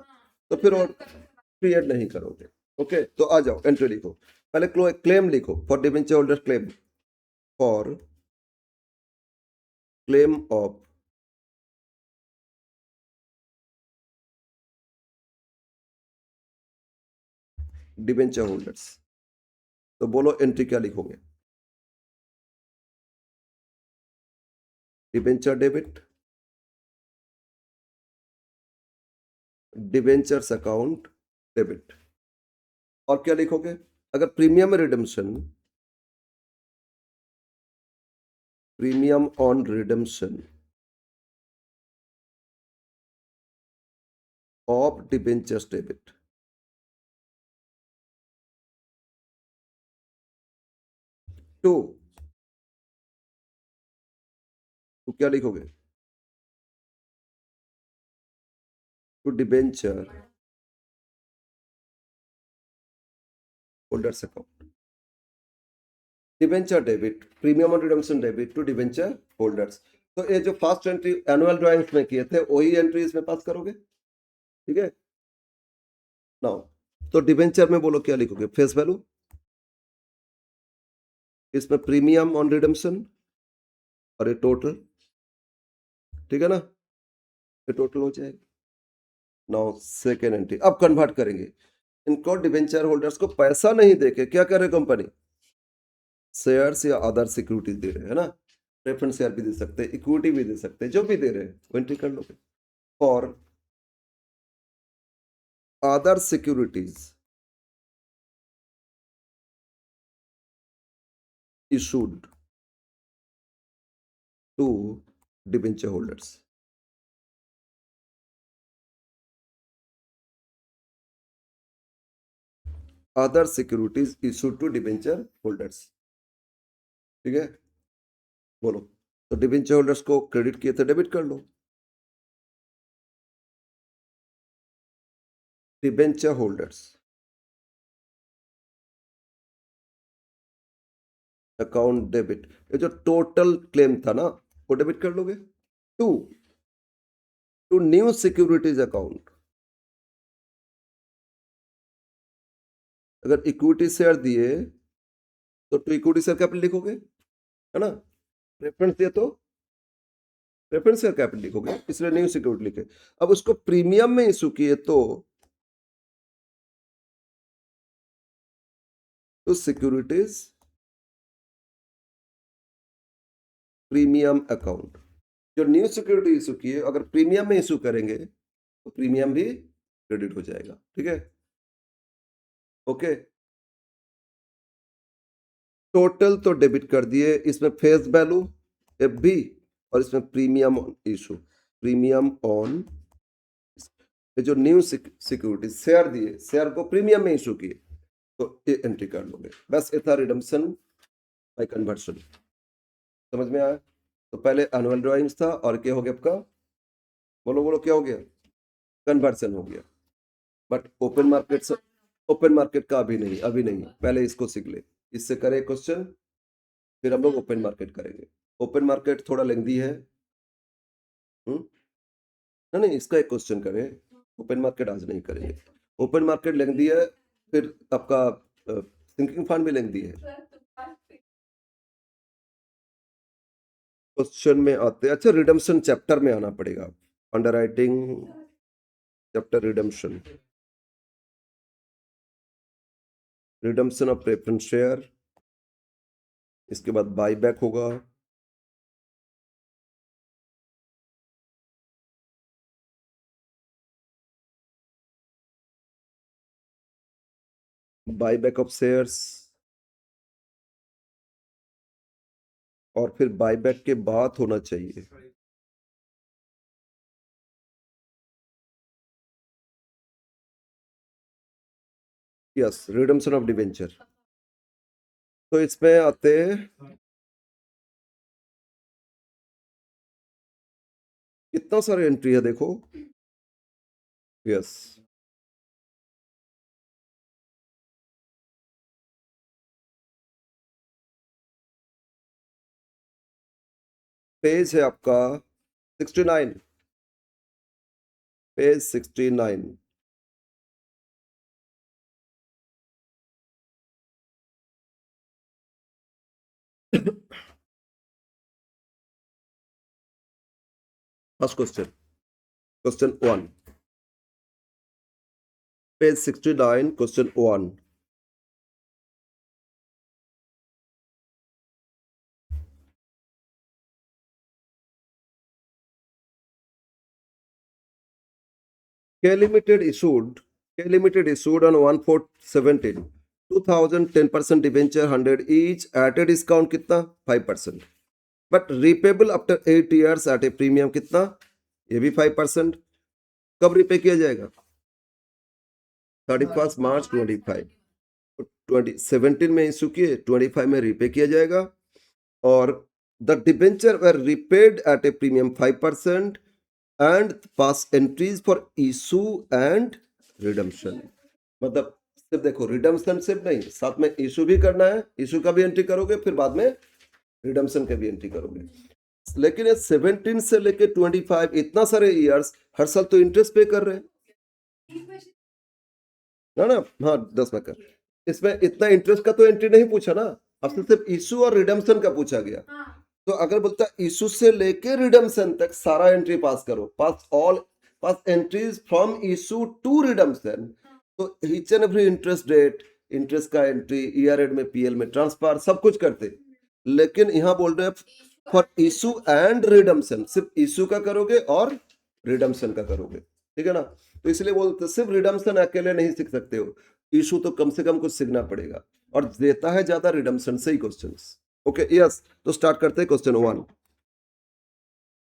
तो फिर और क्रिएट नहीं करोगे। ओके, तो आ जाओ एंट्री लिखो, पहले क्लेम लिखो, for debenture holder claim, for claim of debenture holders. तो बोलो एंट्री क्या लिखोगे, debenture debit, debentures account debit. और क्या लिखोगे, अगर premium redemption, premium on redemption of debentures debit, to, तो क्या लिखोगे, to debenture holders account, debenture debit premium on redemption debit to debenture holders. तो ये जो फर्स्ट एंट्री एनुअल ड्राइंग्स में किए थे वही एंट्री इसमें पास करोगे, ठीक है। नाउ तो डिबेंचर में बोलो क्या लिखोगे, फेस वैल्यू, इसमें प्रीमियम ऑन रिडम्पशन, और ये टोटल, ठीक है ना, ये टोटल हो जाएगा। नाउ सेकेंड एंट्री, अब कन्वर्ट करेंगे, इनको डिबेंचर होल्डर्स को पैसा नहीं देके क्या करे कंपनी, शेयर्स या अदर सिक्योरिटीज दे रहे हैं ना, प्रेफरेंस शेयर भी दे सकते हैं, इक्विटी भी दे सकते हैं, जो भी दे रहे हैं वो एंट्री कर लोगे। और other securities issued to debenture holders, other securities issued to debenture holders, ठीक है। बोलो, तो डिबेंचर होल्डर्स को क्रेडिट किए थे, डेबिट कर लो, डिबेंचर होल्डर्स अकाउंट डेबिट, ये जो टोटल क्लेम था ना वो डेबिट कर लोगे। To, to new securities account, अगर इक्विटी शेयर दिए तो टू इक्विटी शेयर कैपिटल लिखोगे, है ना। प्रेफरेंस दिए तो प्रेफरेंस शेयर कैपिटल लिखोगे, इसलिए न्यू सिक्योरिटी लिखे। अब उसको प्रीमियम में इशू किए तो सिक्योरिटीज प्रीमियम अकाउंट, जो न्यू सिक्योरिटी इशू की है अगर प्रीमियम में इशू करेंगे तो प्रीमियम भी क्रेडिट हो जाएगा, ठीक है। ओके, टोटल तो डेबिट कर दिए, इसमें फेस वैल्यू FB और इसमें premium on issue, premium on ये जो न्यू सिक्योरिटी शेयर दिए, शेयर को प्रीमियम में इशू किए, तो ये एंट्री कर लोगे। बस ये था रिडम्पशन बाय कन्वर्शन। समझ में आया? तो पहले एनुअल ड्राइंग्स था और क्या हो गया आपका, बोलो बोलो क्या हो गया, कन्वर्सन हो गया। बट ओपन मार्केट से, ओपन मार्केट का अभी नहीं, अभी नहीं, पहले इसको सीख ले, इससे करे क्वेश्चन, फिर हम लोग ओपन मार्केट करेंगे। ओपन मार्केट थोड़ा लेंदी है। नहीं नहीं, इसका एक क्वेश्चन करें, ओपन मार्केट आज नहीं करेंगे। ओपन मार्केट लेंदी है, फिर आपका सिंकिंग फंड भी लेंदी है। क्वेश्चन में आते हैं, अच्छा रिडम्पशन चैप्टर में आना पड़ेगा, underwriting chapter, redemption, redemption of preference share, इसके बाद बाईबैक होगा, बाईबैक ऑफ शेयर्स, और फिर बाईबैक के बाद होना चाहिए यस रिडम्पशन ऑफ डिवेंचर। तो इसमें आते कितना सारे एंट्री है देखो, यस पेज है आपका 69, page 69। First question, question 1, page 69, question 1। K Limited issued on 1/4/17 2000 10% debenture 100 each at a discount कितना 5%, but repayable after 8 years at a premium कितना, ये भी 5%। कब रिपे किया जाएगा, 31 मार्च 25, 2017 में इशू किए, 25 में रिपे किया जाएगा। और the debenture were repaid at a premium 5% and pass entries for issue and redemption. मतलब सिर्फ देखो रिडम्पशन सिर्फ नहीं, साथ में इशू भी करना है, इशू का भी एंट्री करोगे, फिर बाद में रिडम्पशन का भी एंट्री करोगे। लेकिन ये 17 से लेके 25 इतना सारे ईयर्स, हर साल तो इंटरेस्ट पे कर रहे हैं ना। हाँ 10 में कर, इसमें इतना इंटरेस्ट का तो एंट्री नहीं पूछा ना, अब सिर्फ इशू और रिडम्पशन का पूछा गया। तो अगर बोलता इशू से लेके रिडम्पशन तक सारा एंट्री पास करो, pass entries from issue to redemption, तो each and every interest date, interest का एंट्री, ईयर एंड में पीएल में ट्रांसफर सब कुछ करते। लेकिन यहाँ बोल रहे हैं फॉर इशू एंड रिडम्पशन, सिर्फ इशू का करोगे और रिडम्पशन का करोगे, ठीक है ना। तो इसलिए बोलते सिर्फ रिडम्पशन अकेले नहीं सीख सकते हो, इशू तो कम से कम कुछ सीखना पड़ेगा, और देता है ज्यादा रिडम्पशन से ही क्वेश्चंस। ओके यस, तो स्टार्ट करते हैं क्वेश्चन 1।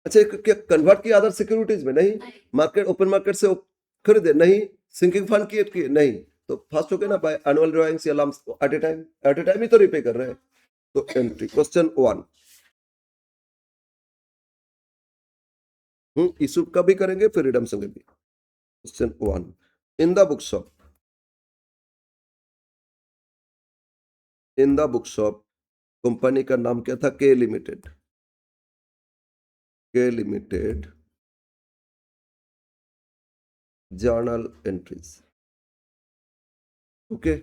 अच्छा क्या कन्वर्ट किया अदर सिक्योरिटीज में, नहीं। मार्केट ओपन मार्केट से खरीदे, नहीं। सिंकिंग फंड किए नहीं, तो फर्स्ट हो गया ना बाय एनुअल ड्राइंग्स या लम्स एट ए टाइम ही तो रिपे कर रहे हैं। तो एंट्री क्वेश्चन 1, इशू का भी करेंगे फिर रिडम्पशन का भी। Question 1, in the book shop, in the book shop company का नाम क्या था, के लिमिटेड, के limited journal entries. Okay,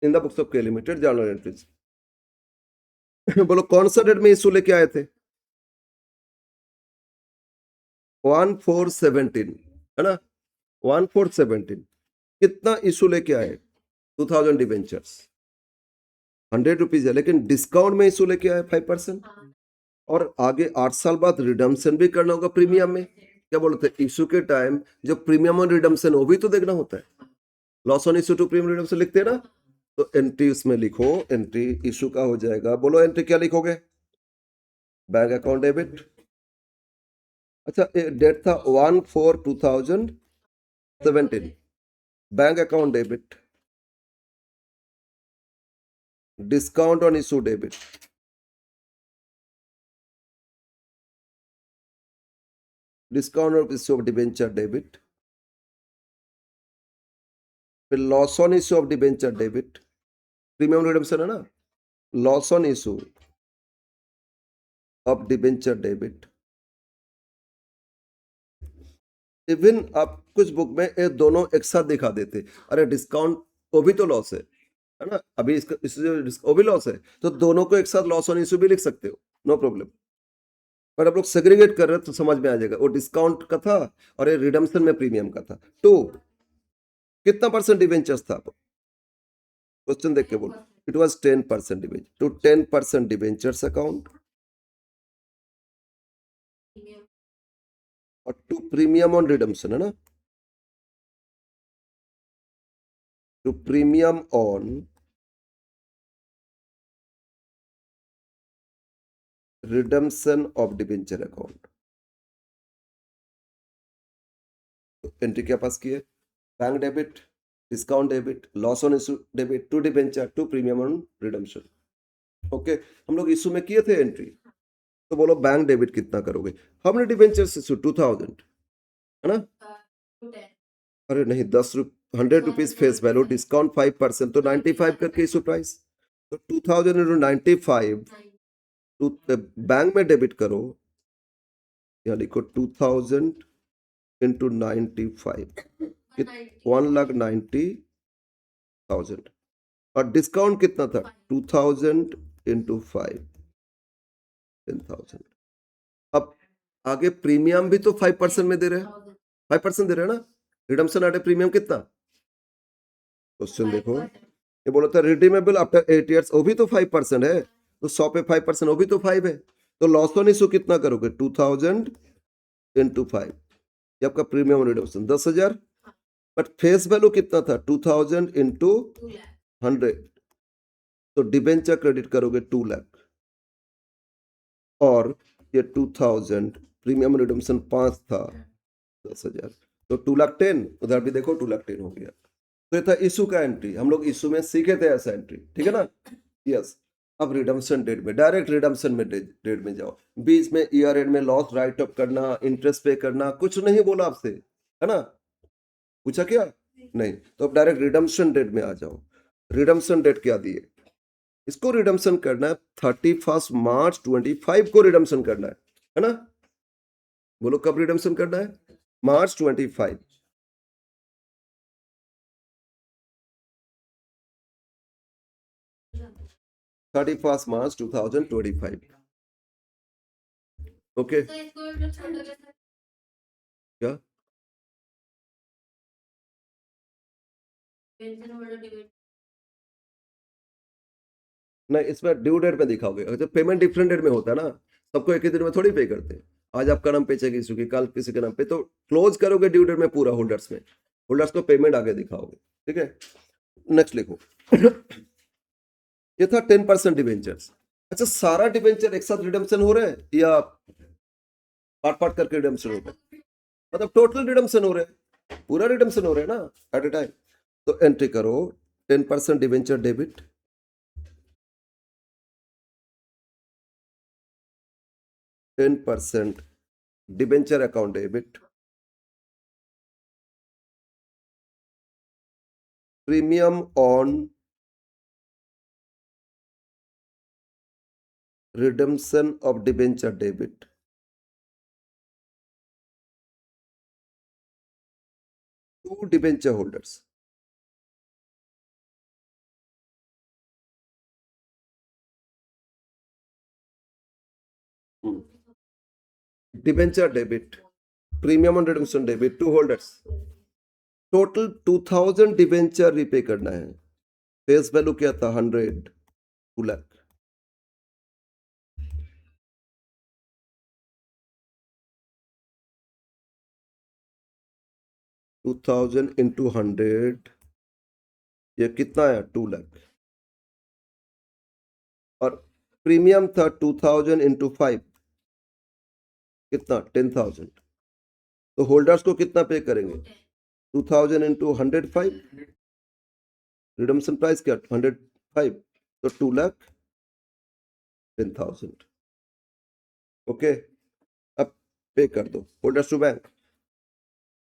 in the books of के लिमिटेड जर्नल एंट्रीज। बोलो कौन सा डेट में इशू लेके आए थे, 1/4/17 है ना, 1/4/17 कितना इशू लेके आए, 2000 डिवेंचर्स, 100 रुपीज है, लेकिन डिस्काउंट में इशू लेके आए 5%, और आगे 8 साल बाद रिडम्पशन भी करना होगा प्रीमियम में। क्या बोलते हैं, इशू के टाइम जो प्रीमियम और रिडम्पशन वो भी तो देखना होता है। Loss on issue to premium redemption लिखते हैं ना, तो एंट्री उसमें लिखो, एंट्री इशू का हो जाएगा। बोलो एंट्री क्या लिखोगे? Bank account debit. अच्छा, डेट था 1/4/2017। Bank account debit, discount on issue debit, discount of issue of debenture debit, फिर loss on issue of debenture debit, premium redemption है ना, loss on issue of debenture debit. Even आप कुछ book में ये दोनों एक साथ दिखा देते, अरे डिस्काउंट वो भी तो लॉस है ना, अभी वो भी लॉस है, तो दोनों को एक साथ लॉस ऑन इशू भी लिख सकते हो, नो प्रॉब्लम। पर आप लोग सेग्रीगेट कर रहे हो तो समझ में आ जाएगा, वो डिस्काउंट का था और ये रिडम्पशन में प्रीमियम का था। टू, कितना परसेंट डिवेंचर्स था? क्वेश्चन देख के बोलो। It was 10% debenture, to 10% debentures account और टू प्रीमियम ऑन रिडम्पशन, है ना, to premium on redemption of debenture account. Entry क्या पास की है? Bank debit, discount debit, loss on issue debit, to debenture, to premium on redemption. Okay, हम लोग issue में किए थे एंट्री, तो बोलो बैंक डेबिट कितना करोगे? हमने डिबेंचर इशू 2000, है ना, अरे नहीं, 100 रुपीज फेस वैल्यू, डिस्काउंट 5%, तो 95 करके इशू प्राइस, तो 2000 इंटू 95 टू बैंक में डेबिट करो, यहाँ लिखो 2000 इंटू 95, 1,90,000, और डिस्काउंट कितना था? 2000 इंटू 5, 10,000। अब आगे प्रीमियम भी तो 5% में दे रहे हैं, 5% दे रहे हैं ना, रिडम्पशन एट ए प्रीमियम कितना? क्वेश्चन देखो, ये बोला था रिडीमेबल आफ्टर 8 इयर्स, वो भी तो 5% है, तो 100 पे 5%, वो भी तो 5 है, तो लॉस ऑन इशू कितना करोगे? 2000 इंटू 5, ये आपका premium redemption 10,000, but face value कितना था? 2000 इंटू 100, तो डिबेंचर क्रेडिट करोगे 2 लाख, और ये 2000 प्रीमियम रिडम्पशन 5 था, 10,000, तो 2,10,000, उधर भी देखो 2,10,000 हो गया। तो ये था इशू का एंट्री, हम लोग इशू में सीखे थे ऐसा एंट्री, ठीक है ना, यस। अब रिडम्पशन डेट में, डायरेक्ट रिडम्पशन में डेट में जाओ, बीच में ईयर एंड में लॉस राइट अप करना, इंटरेस्ट पे करना, कुछ नहीं बोला आपसे, है ना, पूछा क्या? नहीं, तो अब डायरेक्ट रिडम्पशन डेट में आ जाओ। रिडम्पशन डेट क्या दिए? इसको रिडम्पशन करना है 31 मार्च 25 को रिडम्पशन करना है ना, बोलो कब रिडम्पशन करना है? मार्च 25, 31 मार्च 2025। ओके, क्या? नहीं, इसमें ड्यू डेट में दिखाओगे, अगर पेमेंट डिफरेंट डेट में होता है ना, सबको एक ही दिन में थोड़ी पे करते हैं, आज आपका नाम पे चेक इशू की, कल किसी के नाम पे, तो क्लोज करोगे ड्यू डेट में पूरा होल्डर्स में, होल्डर्स को पेमेंट आगे दिखाओगे, ठीक है। नेक्स्ट लिखो। ये था 10% डिवेंचर्स। अच्छा, सारा डिवेंचर एक साथ रिडम्पशन हो रहे हैं या पार्ट पार्ट करके रिडम्पशन हो रहे हैं? मतलब टोटल रिडम्पशन हो रहे हैं, पूरा रिडम्पशन हो रहे हैं ना एट ए टाइम, तो एंट्री करो 10% debenture debit, 10% debenture account debit, premium on redemption of debenture debit, to debenture holders, debenture debit, premium on redemption debit to holders, total 2000 debenture repay करना है, फेस वैल्यू क्या था? 100, 2 lakh, 2000 into 100, ये कितना आया 2 लाख और प्रीमियम था 2000 इंटू 5 कितना 10,000 तो होल्डर्स को कितना पे करेंगे 2000 इंटू 105 रिडम्पशन प्राइस क्या 105 तो 2 लाख 10,000 ओके अब पे कर दो होल्डर्स टू बैंक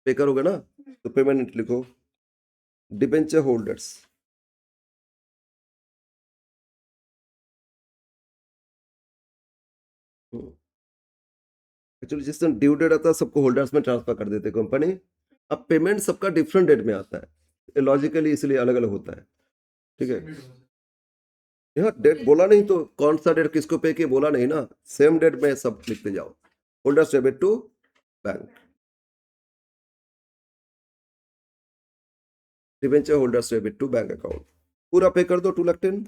पे करोगे ना तो पेमेंट लिखो डिबेंचर होल्डर्स एक्चुअली जिस दिन ड्यू डेट आता है सबको होल्डर्स में ट्रांसफर कर देते कंपनी अब पेमेंट सबका डिफरेंट डेट में आता है लॉजिकली इसलिए अलग अलग होता है ठीक है यहाँ डेट बोला नहीं तो कौन सा डेट किसको पे किए बोला नहीं ना सेम डेट में सब लिखते जाओ holders debit to bank debenture holders debit to bank account पूरा पे कर दो 2 लाख 10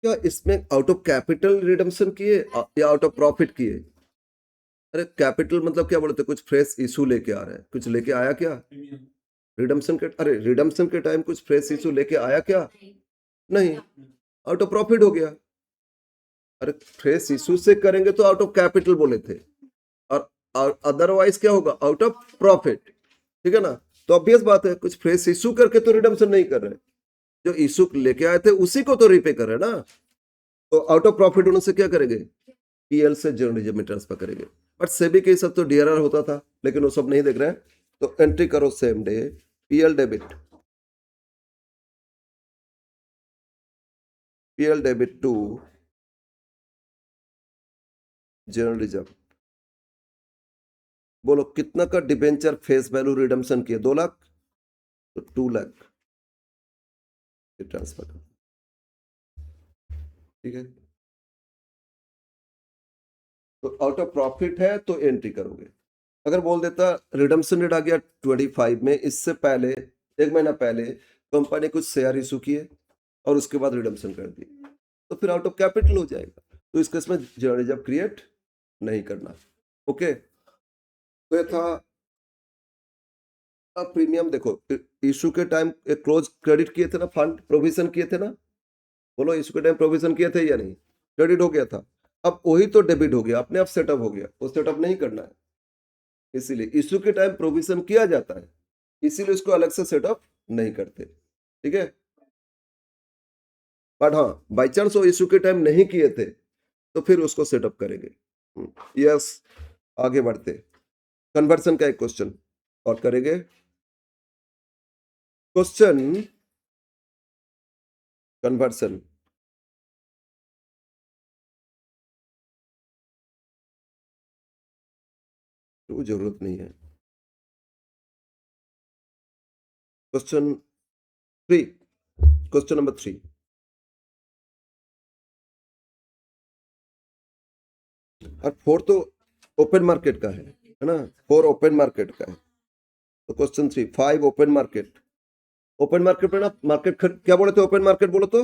क्या इसमें आउट ऑफ कैपिटल रिडम्पशन किए या आउट ऑफ प्रॉफिट किए अरे कैपिटल मतलब क्या बोलते कुछ फ्रेश इशू लेके आ रहा है कुछ लेके आया क्या रिडम्पशन के टाइम कुछ फ्रेश इशू लेके आया क्या नहीं आउट ऑफ प्रॉफिट हो गया अरे फ्रेश इशू से करेंगे तो आउट ऑफ कैपिटल बोले थे और अदरवाइज क्या होगा आउट ऑफ प्रॉफिट ठीक है ना तो ऑब्वियस बात है कुछ फ्रेश इशू करके तो रिडम्पशन नहीं कर रहे जो इशू लेके आए थे उसी को तो रीपे कर रहे ना तो आउट ऑफ प्रॉफिट होने से क्या करेंगे पीएल से जर्नलिज्म में ट्रांसफर करेंगे बट सेबी के सब तो डीआरआर होता था लेकिन वो सब नहीं देख रहे हैं तो एंट्री करो same day P L debit to journalism बोलो कितना का डिबेंचर फेस वैल्यू रिडम्पशन किया 2 लाख तो 2 लाख ट्रांसफर ठीक है तो आउट ऑफ प्रॉफिट है तो एंट्री करोगे अगर बोल देता रिडम्पशन रेट आ गया 25 में इससे पहले 1 महीना पहले कंपनी कुछ शेयर इशू किए और उसके बाद रिडम्पशन कर दिए तो फिर आउट ऑफ कैपिटल हो जाएगा तो इस केस में जर्नलिज्म क्रिएट नहीं करना ओके तो ये था अब प्रीमियम देखो इशू के टाइम क्लोज क्रेडिट किए थे ना फंड प्रोविजन किए थे ना बोलो इशू के टाइम प्रोविजन किए थे या नहीं क्रेडिट हो गया था अब वही तो डेबिट हो गया अपने आप सेटअप हो गया वो सेटअप नहीं करना है इसीलिए इशू के टाइम प्रोविजन किया जाता है इसीलिए उसको अलग से सेटअप नहीं करते ठीक है बट हाँ बाई चांस वो इशू के टाइम नहीं किए थे तो फिर उसको सेटअप करेंगे यस आगे बढ़ते कन्वर्सन का एक क्वेश्चन और करेंगे क्वेश्चन कन्वर्सन तो जरूरत नहीं है क्वेश्चन 3 क्वेश्चन नंबर 3 और 4 तो ओपन मार्केट का है ना 4 ओपन मार्केट का है तो क्वेश्चन 3 5 ओपन मार्केट में ना मार्केट क्या बोले थे ओपन मार्केट बोलो तो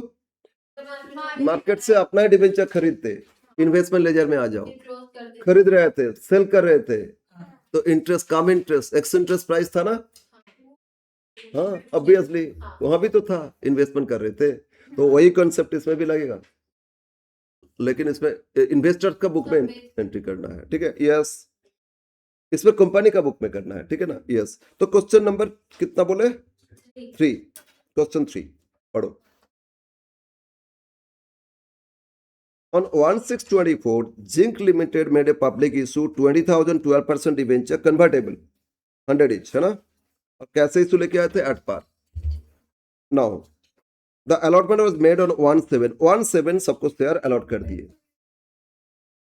मार्केट से अपना ही डिबेंचर खरीदते इन्वेस्टमेंट लेजर में आ जाओ खरीद रहे थे सेल कर रहे थे तो इंटरेस्ट कम इंटरेस्ट एक्स इंटरेस्ट प्राइस था ना हाँ ऑब्वियसली वहां भी तो था इन्वेस्टमेंट कर रहे थे तो वही कॉन्सेप्ट इसमें भी लगेगा लेकिन इसमें इन्वेस्टर्स का बुक में एंट्री करना है ठीक है यस इसमें कंपनी का बुक में करना है ठीक है ना यस तो क्वेश्चन नंबर कितना बोले 3 क्वेश्चन 3 पढ़ो On 1624, Zinc Limited made a public issue 20,000 12% debenture convertible 100 each है ना और कैसे इशू लेके आए थे at par now the allotment was made on 17 सबको शेयर अलॉट कर दिए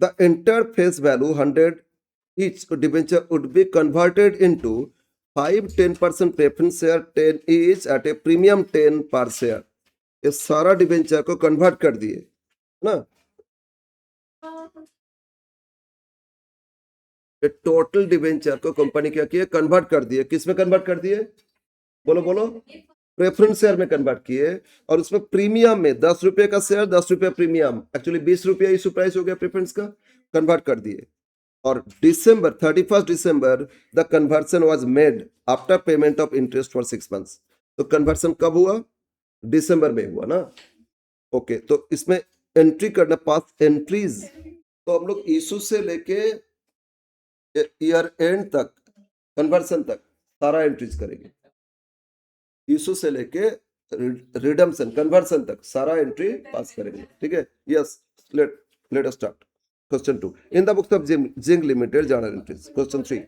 the entire face value 100 each debenture would be converted into 5 10% preference share 10 each at a premium 10 per share ये सारा डिबेंचर को कन्वर्ट कर दिए ना टोटल डिबेंचर को कंपनी क्या किए कन्वर्ट कर दिए किस में कन्वर्ट कर दिए बोलो बोलो प्रेफरेंस शेयर में कन्वर्ट किए और उसमें प्रीमियम में 10 रुपए का शेयर 10 रुपए प्रीमियम एक्चुअली 20 रुपया इशू प्राइस हो गया प्रेफरेंस का कन्वर्ट कर दिए और December 31st December the conversion was made after payment of interest for 6 months. तो कन्वर्सन कब हुआ? दिसंबर में हुआ ना। ओके, तो इसमें एंट्री करना पास एंट्रीज, तो हम लोग इशू से लेके ईयर एंड तक, कन्वर्सन तक सारा एंट्रीज करेंगे। इशू से लेके रिडम्पशन कन्वर्सन तक सारा एंट्री पास करेंगे, ठीक है। Yes, let us start. Question 2 in the books of zinc limited journal entries. Question 3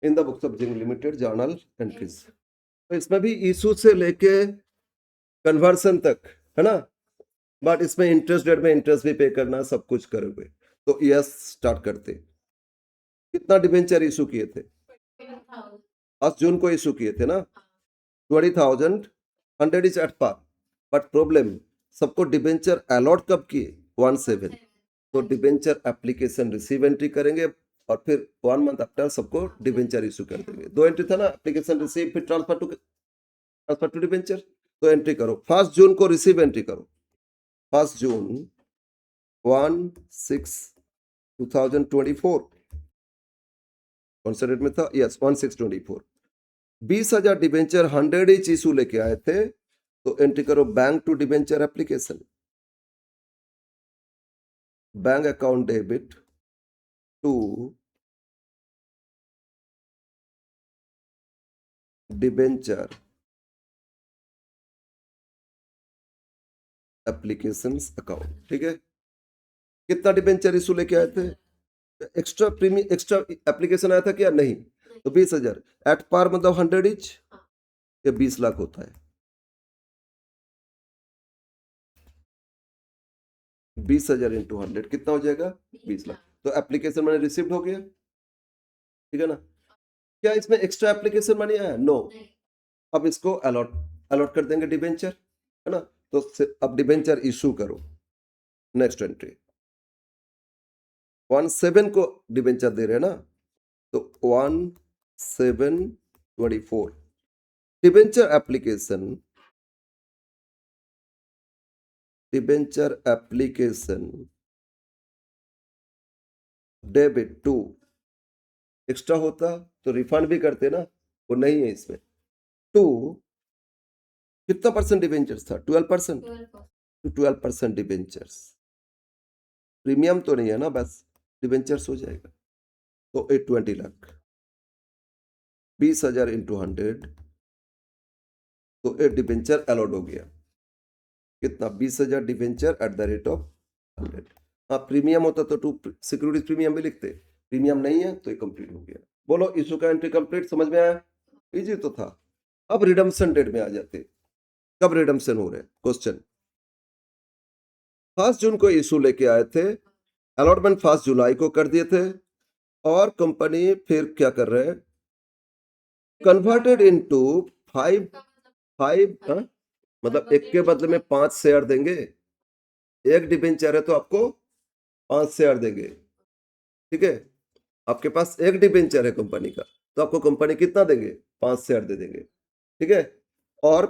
in the books of zinc limited journal entries. तो इसमें भी इशू से लेके कन्वर्सन तक है ना, बट इसमें इंटरेस्ट रेट में इंटरेस्ट भी पे करना, सब कुछ करोगे। तो यस, स्टार्ट करते। कितना डिबेंचर इशू किए थे? 1 जून को इशू किए थे ना, 20,000, 100 is at par. But problem, सबको डिबेंचर अलॉट कब किए? 1/7। तो डिबेंचर एप्लीकेशन रिसीव एंट्री करेंगे और फिर 1 मंथ आफ्टर सबको डिबेंचर इशू कर देंगे। 2 एंट्री था ना, एप्लीकेशन रिसीव फिर ट्रांसफर टू डिबेंचर। तो एंट्री करो, 1 जून को रिसीव एंट्री करो। 1 जून 1/6/2024 कौन सा डेट में था? यस, 1/6/24। 20,000 डिबेंचर 100 इच इशू लेके आए थे, तो एंट्री करो bank to debenture application, bank account debit to debenture application account, ठीक है। कितना डिबेंचर इशू लेके आए थे? एक्स्ट्रा प्रीमियम, एक्स्ट्रा एप्लीकेशन आया था क्या? नहीं। तो 20,000 एट पार मतलब 100 इच, ये 20 लाख होता है। 20,000 इंटू 100 कितना हो जाएगा? 20 लाख। तो एप्लीकेशन मनी रिसीव्ड हो गया, ठीक है ना। क्या इसमें एक्स्ट्रा एप्लीकेशन मनी आया? नो। अब इसको अलॉट अलॉट कर देंगे डिबेंचर, है ना। तो अब डिबेंचर इशू करो। नेक्स्ट एंट्री 1/7 को डिबेंचर दे रहे हैं ना, तो 1/7/24 debenture application debit to, extra होता तो रिफंड भी करते ना, वो नहीं है इसमें। टू कितना परसेंट डिबेंचर्स था? 12%। तो 12% डिबेंचर्स, प्रीमियम तो नहीं है ना, बस डिबेंचर्स हो जाएगा। तो 820 लाख, 20,000 इंटू 100, तो 8 डिबेंचर अलॉट हो गया। कितना? 20,000 debenture at the rate of 100। हाँ, प्रीमियम होता तो टू सिक्योरिटीज प्रीमियम भी लिखते, प्रीमियम नहीं है तो ये कंप्लीट हो गया। बोलो, इशू का एंट्री कंप्लीट, समझ में आया? इजी तो था। अब रिडम्पशन डेट में आ जाते। कब रिडम्पशन हो रहे? क्वेश्चन 1 जून को इशू लेके आए थे, अलॉटमेंट 1 जुलाई को कर दिए थे, और कंपनी फिर क्या कर रहे हैं? कन्वर्टेड इनटू 5 मतलब एक के बदले में 5 शेयर देंगे। एक डिबेंचर है तो आपको 5 शेयर देंगे, ठीक है। आपके पास एक डिबेंचर है कंपनी का, तो आपको कंपनी कितना देंगे? 5 शेयर दे देंगे, ठीक है। और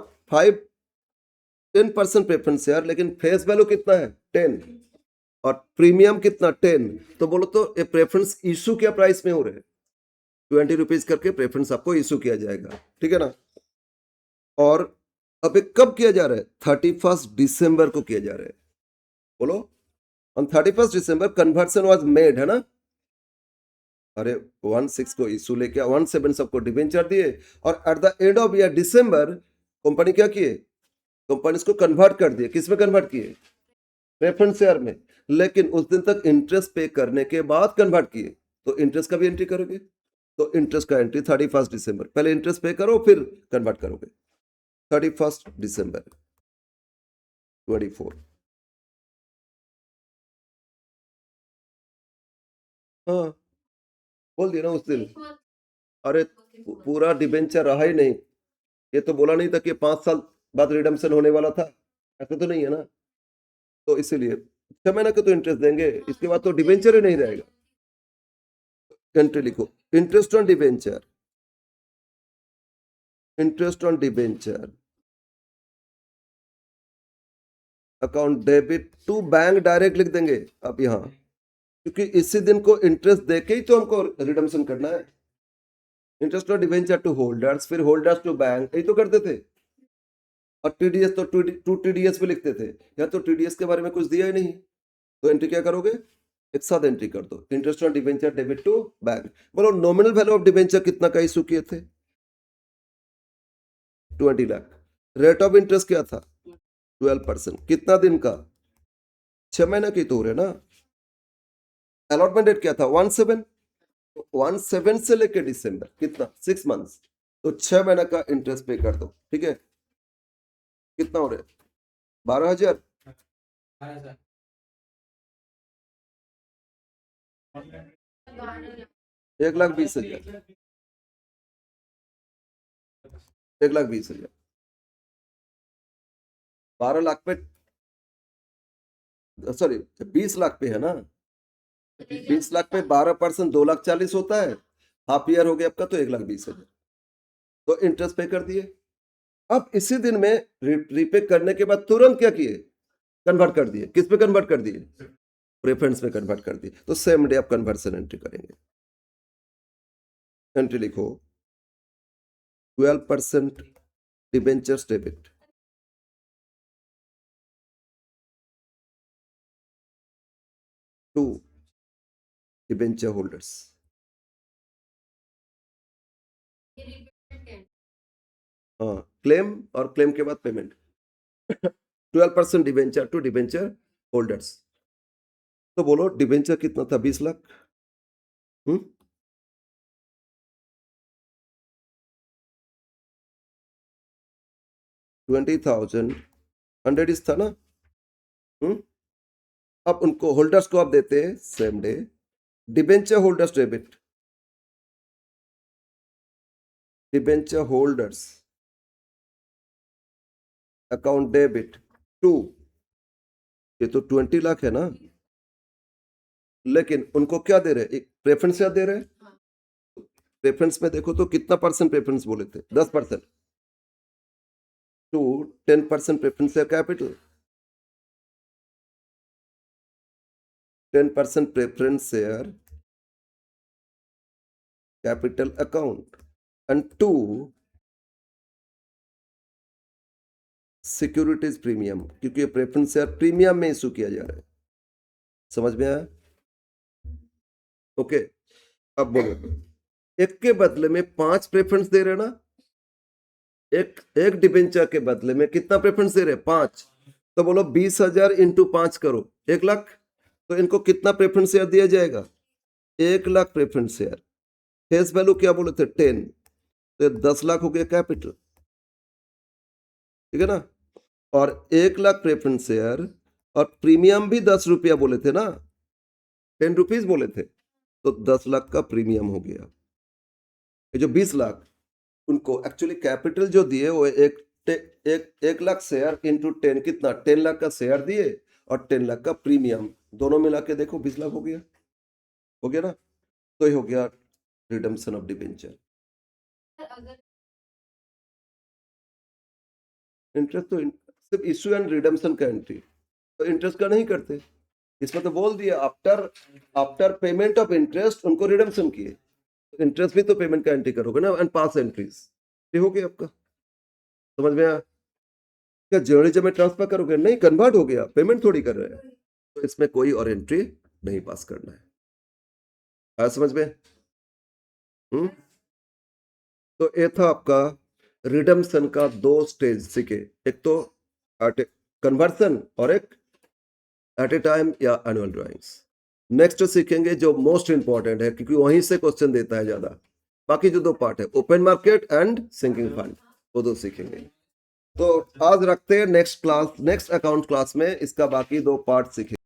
10% प्रेफरेंस शेयर, लेकिन फेस वैल्यू कितना है? 10, और प्रीमियम कितना? 10। तो बोलो तो ये प्रेफरेंस इशू क्या प्राइस में हो रहे हैं? 20 रुपीज करके प्रेफरेंस आपको इशू किया जाएगा, ठीक है ना। और अब ये कब किया जा रहा है? 31 दिसंबर को किया जा रहा है। बोलो, on 31 December conversion was made, है ना। अरे 1/6 को इशू लेके 1/7 सबको डिबेंचर दिए, और at the end of year December company क्या किए? कंपनी इसको कन्वर्ट कर दिए। किस में कन्वर्ट किए? प्रेफरेंस शेयर में। लेकिन उस दिन तक इंटरेस्ट पे करने के बाद कन्वर्ट किए, तो इंटरेस्ट का भी एंट्री करोगे। तो इंटरेस्ट का एंट्री 31 दिसंबर, पहले इंटरेस्ट पे करो फिर कन्वर्ट करोगे। 31 दिसंबर 24। हाँ, बोल दिया ना उस दिन। अरे पूरा डिबेंचर रहा ही नहीं, ये तो बोला नहीं था कि 5 साल बाद रिडम्पशन होने वाला था, ऐसा तो नहीं है ना। तो इसीलिए 6 महीने का तो इंटरेस्ट देंगे, इसके बाद तो डिबेंचर ही नहीं रहेगा। एंट्री लिखो, interest on debenture, interest on debenture account debit to bank, direct लिख देंगे आप यहाँ, क्योंकि इसी दिन को इंटरेस्ट देके ही तो हमको रिडम्पशन करना है। Interest on debenture to holders, फिर होल्डर्स टू बैंक, यही तो करते थे। और टीडीएस तो टू टीडीएस भी लिखते थे, या तो टीडीएस के बारे में कुछ दिया ही नहीं, तो एंट्री क्या करोगे, एक साथ एंट्री कर दो, interest on debenture debit to bank. बोलो नॉमिनल वैल्यू ऑफ डिबेंचर कितना का इशू किए थे, 20 लाख। रेट ऑफ इंटरेस्ट क्या था, 12%। कितना दिन का, 6 महीने की तो हो रहे ना। अलॉटमेंट डेट क्या था, 17 से लेकर दिसंबर, कितना, 6 मंथ्स, तो 6 महीने का इंटरेस्ट पे कर दो, ठीक है। कितना हो रहा है, 12,000, 1,20,000, 1,20,000, 12 लाख पे, सॉरी 20 लाख पे है ना, 20 लाख पे 12%, 2,40,000 होता है, हाफ ईयर हो गया आपका, तो 1,20,000, तो इंटरेस्ट पे कर दिए। अब इसी दिन में रीपे करने के बाद तुरंत क्या किए, कन्वर्ट कर दिए, किस पे कन्वर्ट कर दिए, प्रेफरेंस में कन्वर्ट कर दिए, तो सेम डे आप कन्वर्सन एंट्री करेंगे। एंट्री लिखो, 12% debentures debit to debenture holders. हाँ, क्लेम और क्लेम के बाद payment. 12% debenture to debenture holders. तो बोलो डिबेंचर कितना था, 20 लाख। 20,000 100 था ना। अब उनको होल्डर्स को आप देते हैं same day, debenture holders debit, debenture holders account debit to, ये तो 20 लाख है ना, लेकिन उनको क्या दे रहे, एक प्रेफरेंस क्या दे रहे, प्रेफरेंस में देखो तो कितना परसेंट प्रेफरेंस बोले थे, 10% to 10% preference share capital, 10% preference share capital account and to securities premium, क्योंकि प्रेफरेंस शेयर प्रीमियम में इशू किया जा रहा है। समझ में आया, ओके। अब बोलो, एक के बदले में 5 प्रेफरेंस दे रहे ना, एक डिबेंचर के बदले में कितना प्रेफरेंस दे रहे, 5, तो बोलो 20,000 इंटू 5 करो, 1 लाख, तो इनको कितना प्रेफरेंस शेयर दिया जाएगा, 1 lakh preference share. Face value क्या बोले थे, 10, तो 10 लाख हो गया कैपिटल, ठीक है ना। और 1 लाख प्रेफरेंस शेयर और प्रीमियम भी 10 रुपया बोले थे ना, 10 रुपीज बोले थे, तो 10 लाख का प्रीमियम हो गया। ये जो 20 लाख, उनको एक्चुअली कैपिटल जो दिए वो एक लाख शेयर इंटू 10, कितना, 10 लाख का शेयर दिए और 10 लाख का प्रीमियम, दोनों मिला के देखो 20 लाख हो गया ना। तो ये हो गया रिडम्पशन ऑफ डिबेंचर। इंटरेस्ट तो सिर्फ इश्यू एंड रिडम्पशन का एंट्री, तो इंटरेस्ट का नहीं करते, इसमें तो बोल दिया आफ्टर पेमेंट ऑफ इंटरेस्ट उनको रिडम्पशन किए, इंटरेस्ट भी तो पेमेंट का एंट्री करोगे ना, एंड पास एंट्रीज, ये हो गया आपका। समझ में आया, क्या जर्नलिज्म में ट्रांसफर करोगे, नहीं, कन्वर्ट हो गया, पेमेंट थोड़ी कर रहे हैं, तो इसमें कोई और एंट्री नहीं पास करना है। आया समझ में, तो ये था आपका रिडम्पशन का 2 स्टेज सीखे, एक तो कन्वर्सन और एक एट ए टाइम या एनुअल ड्राइंग्स। नेक्स्ट सीखेंगे जो मोस्ट इंपॉर्टेंट है, क्योंकि वहीं से क्वेश्चन देता है ज्यादा, बाकी जो 2 पार्ट है open market and sinking fund, वो 2 सीखेंगे। तो आज रखते हैं नेक्स्ट अकाउंट क्लास में इसका बाकी 2 पार्ट सीखेंगे।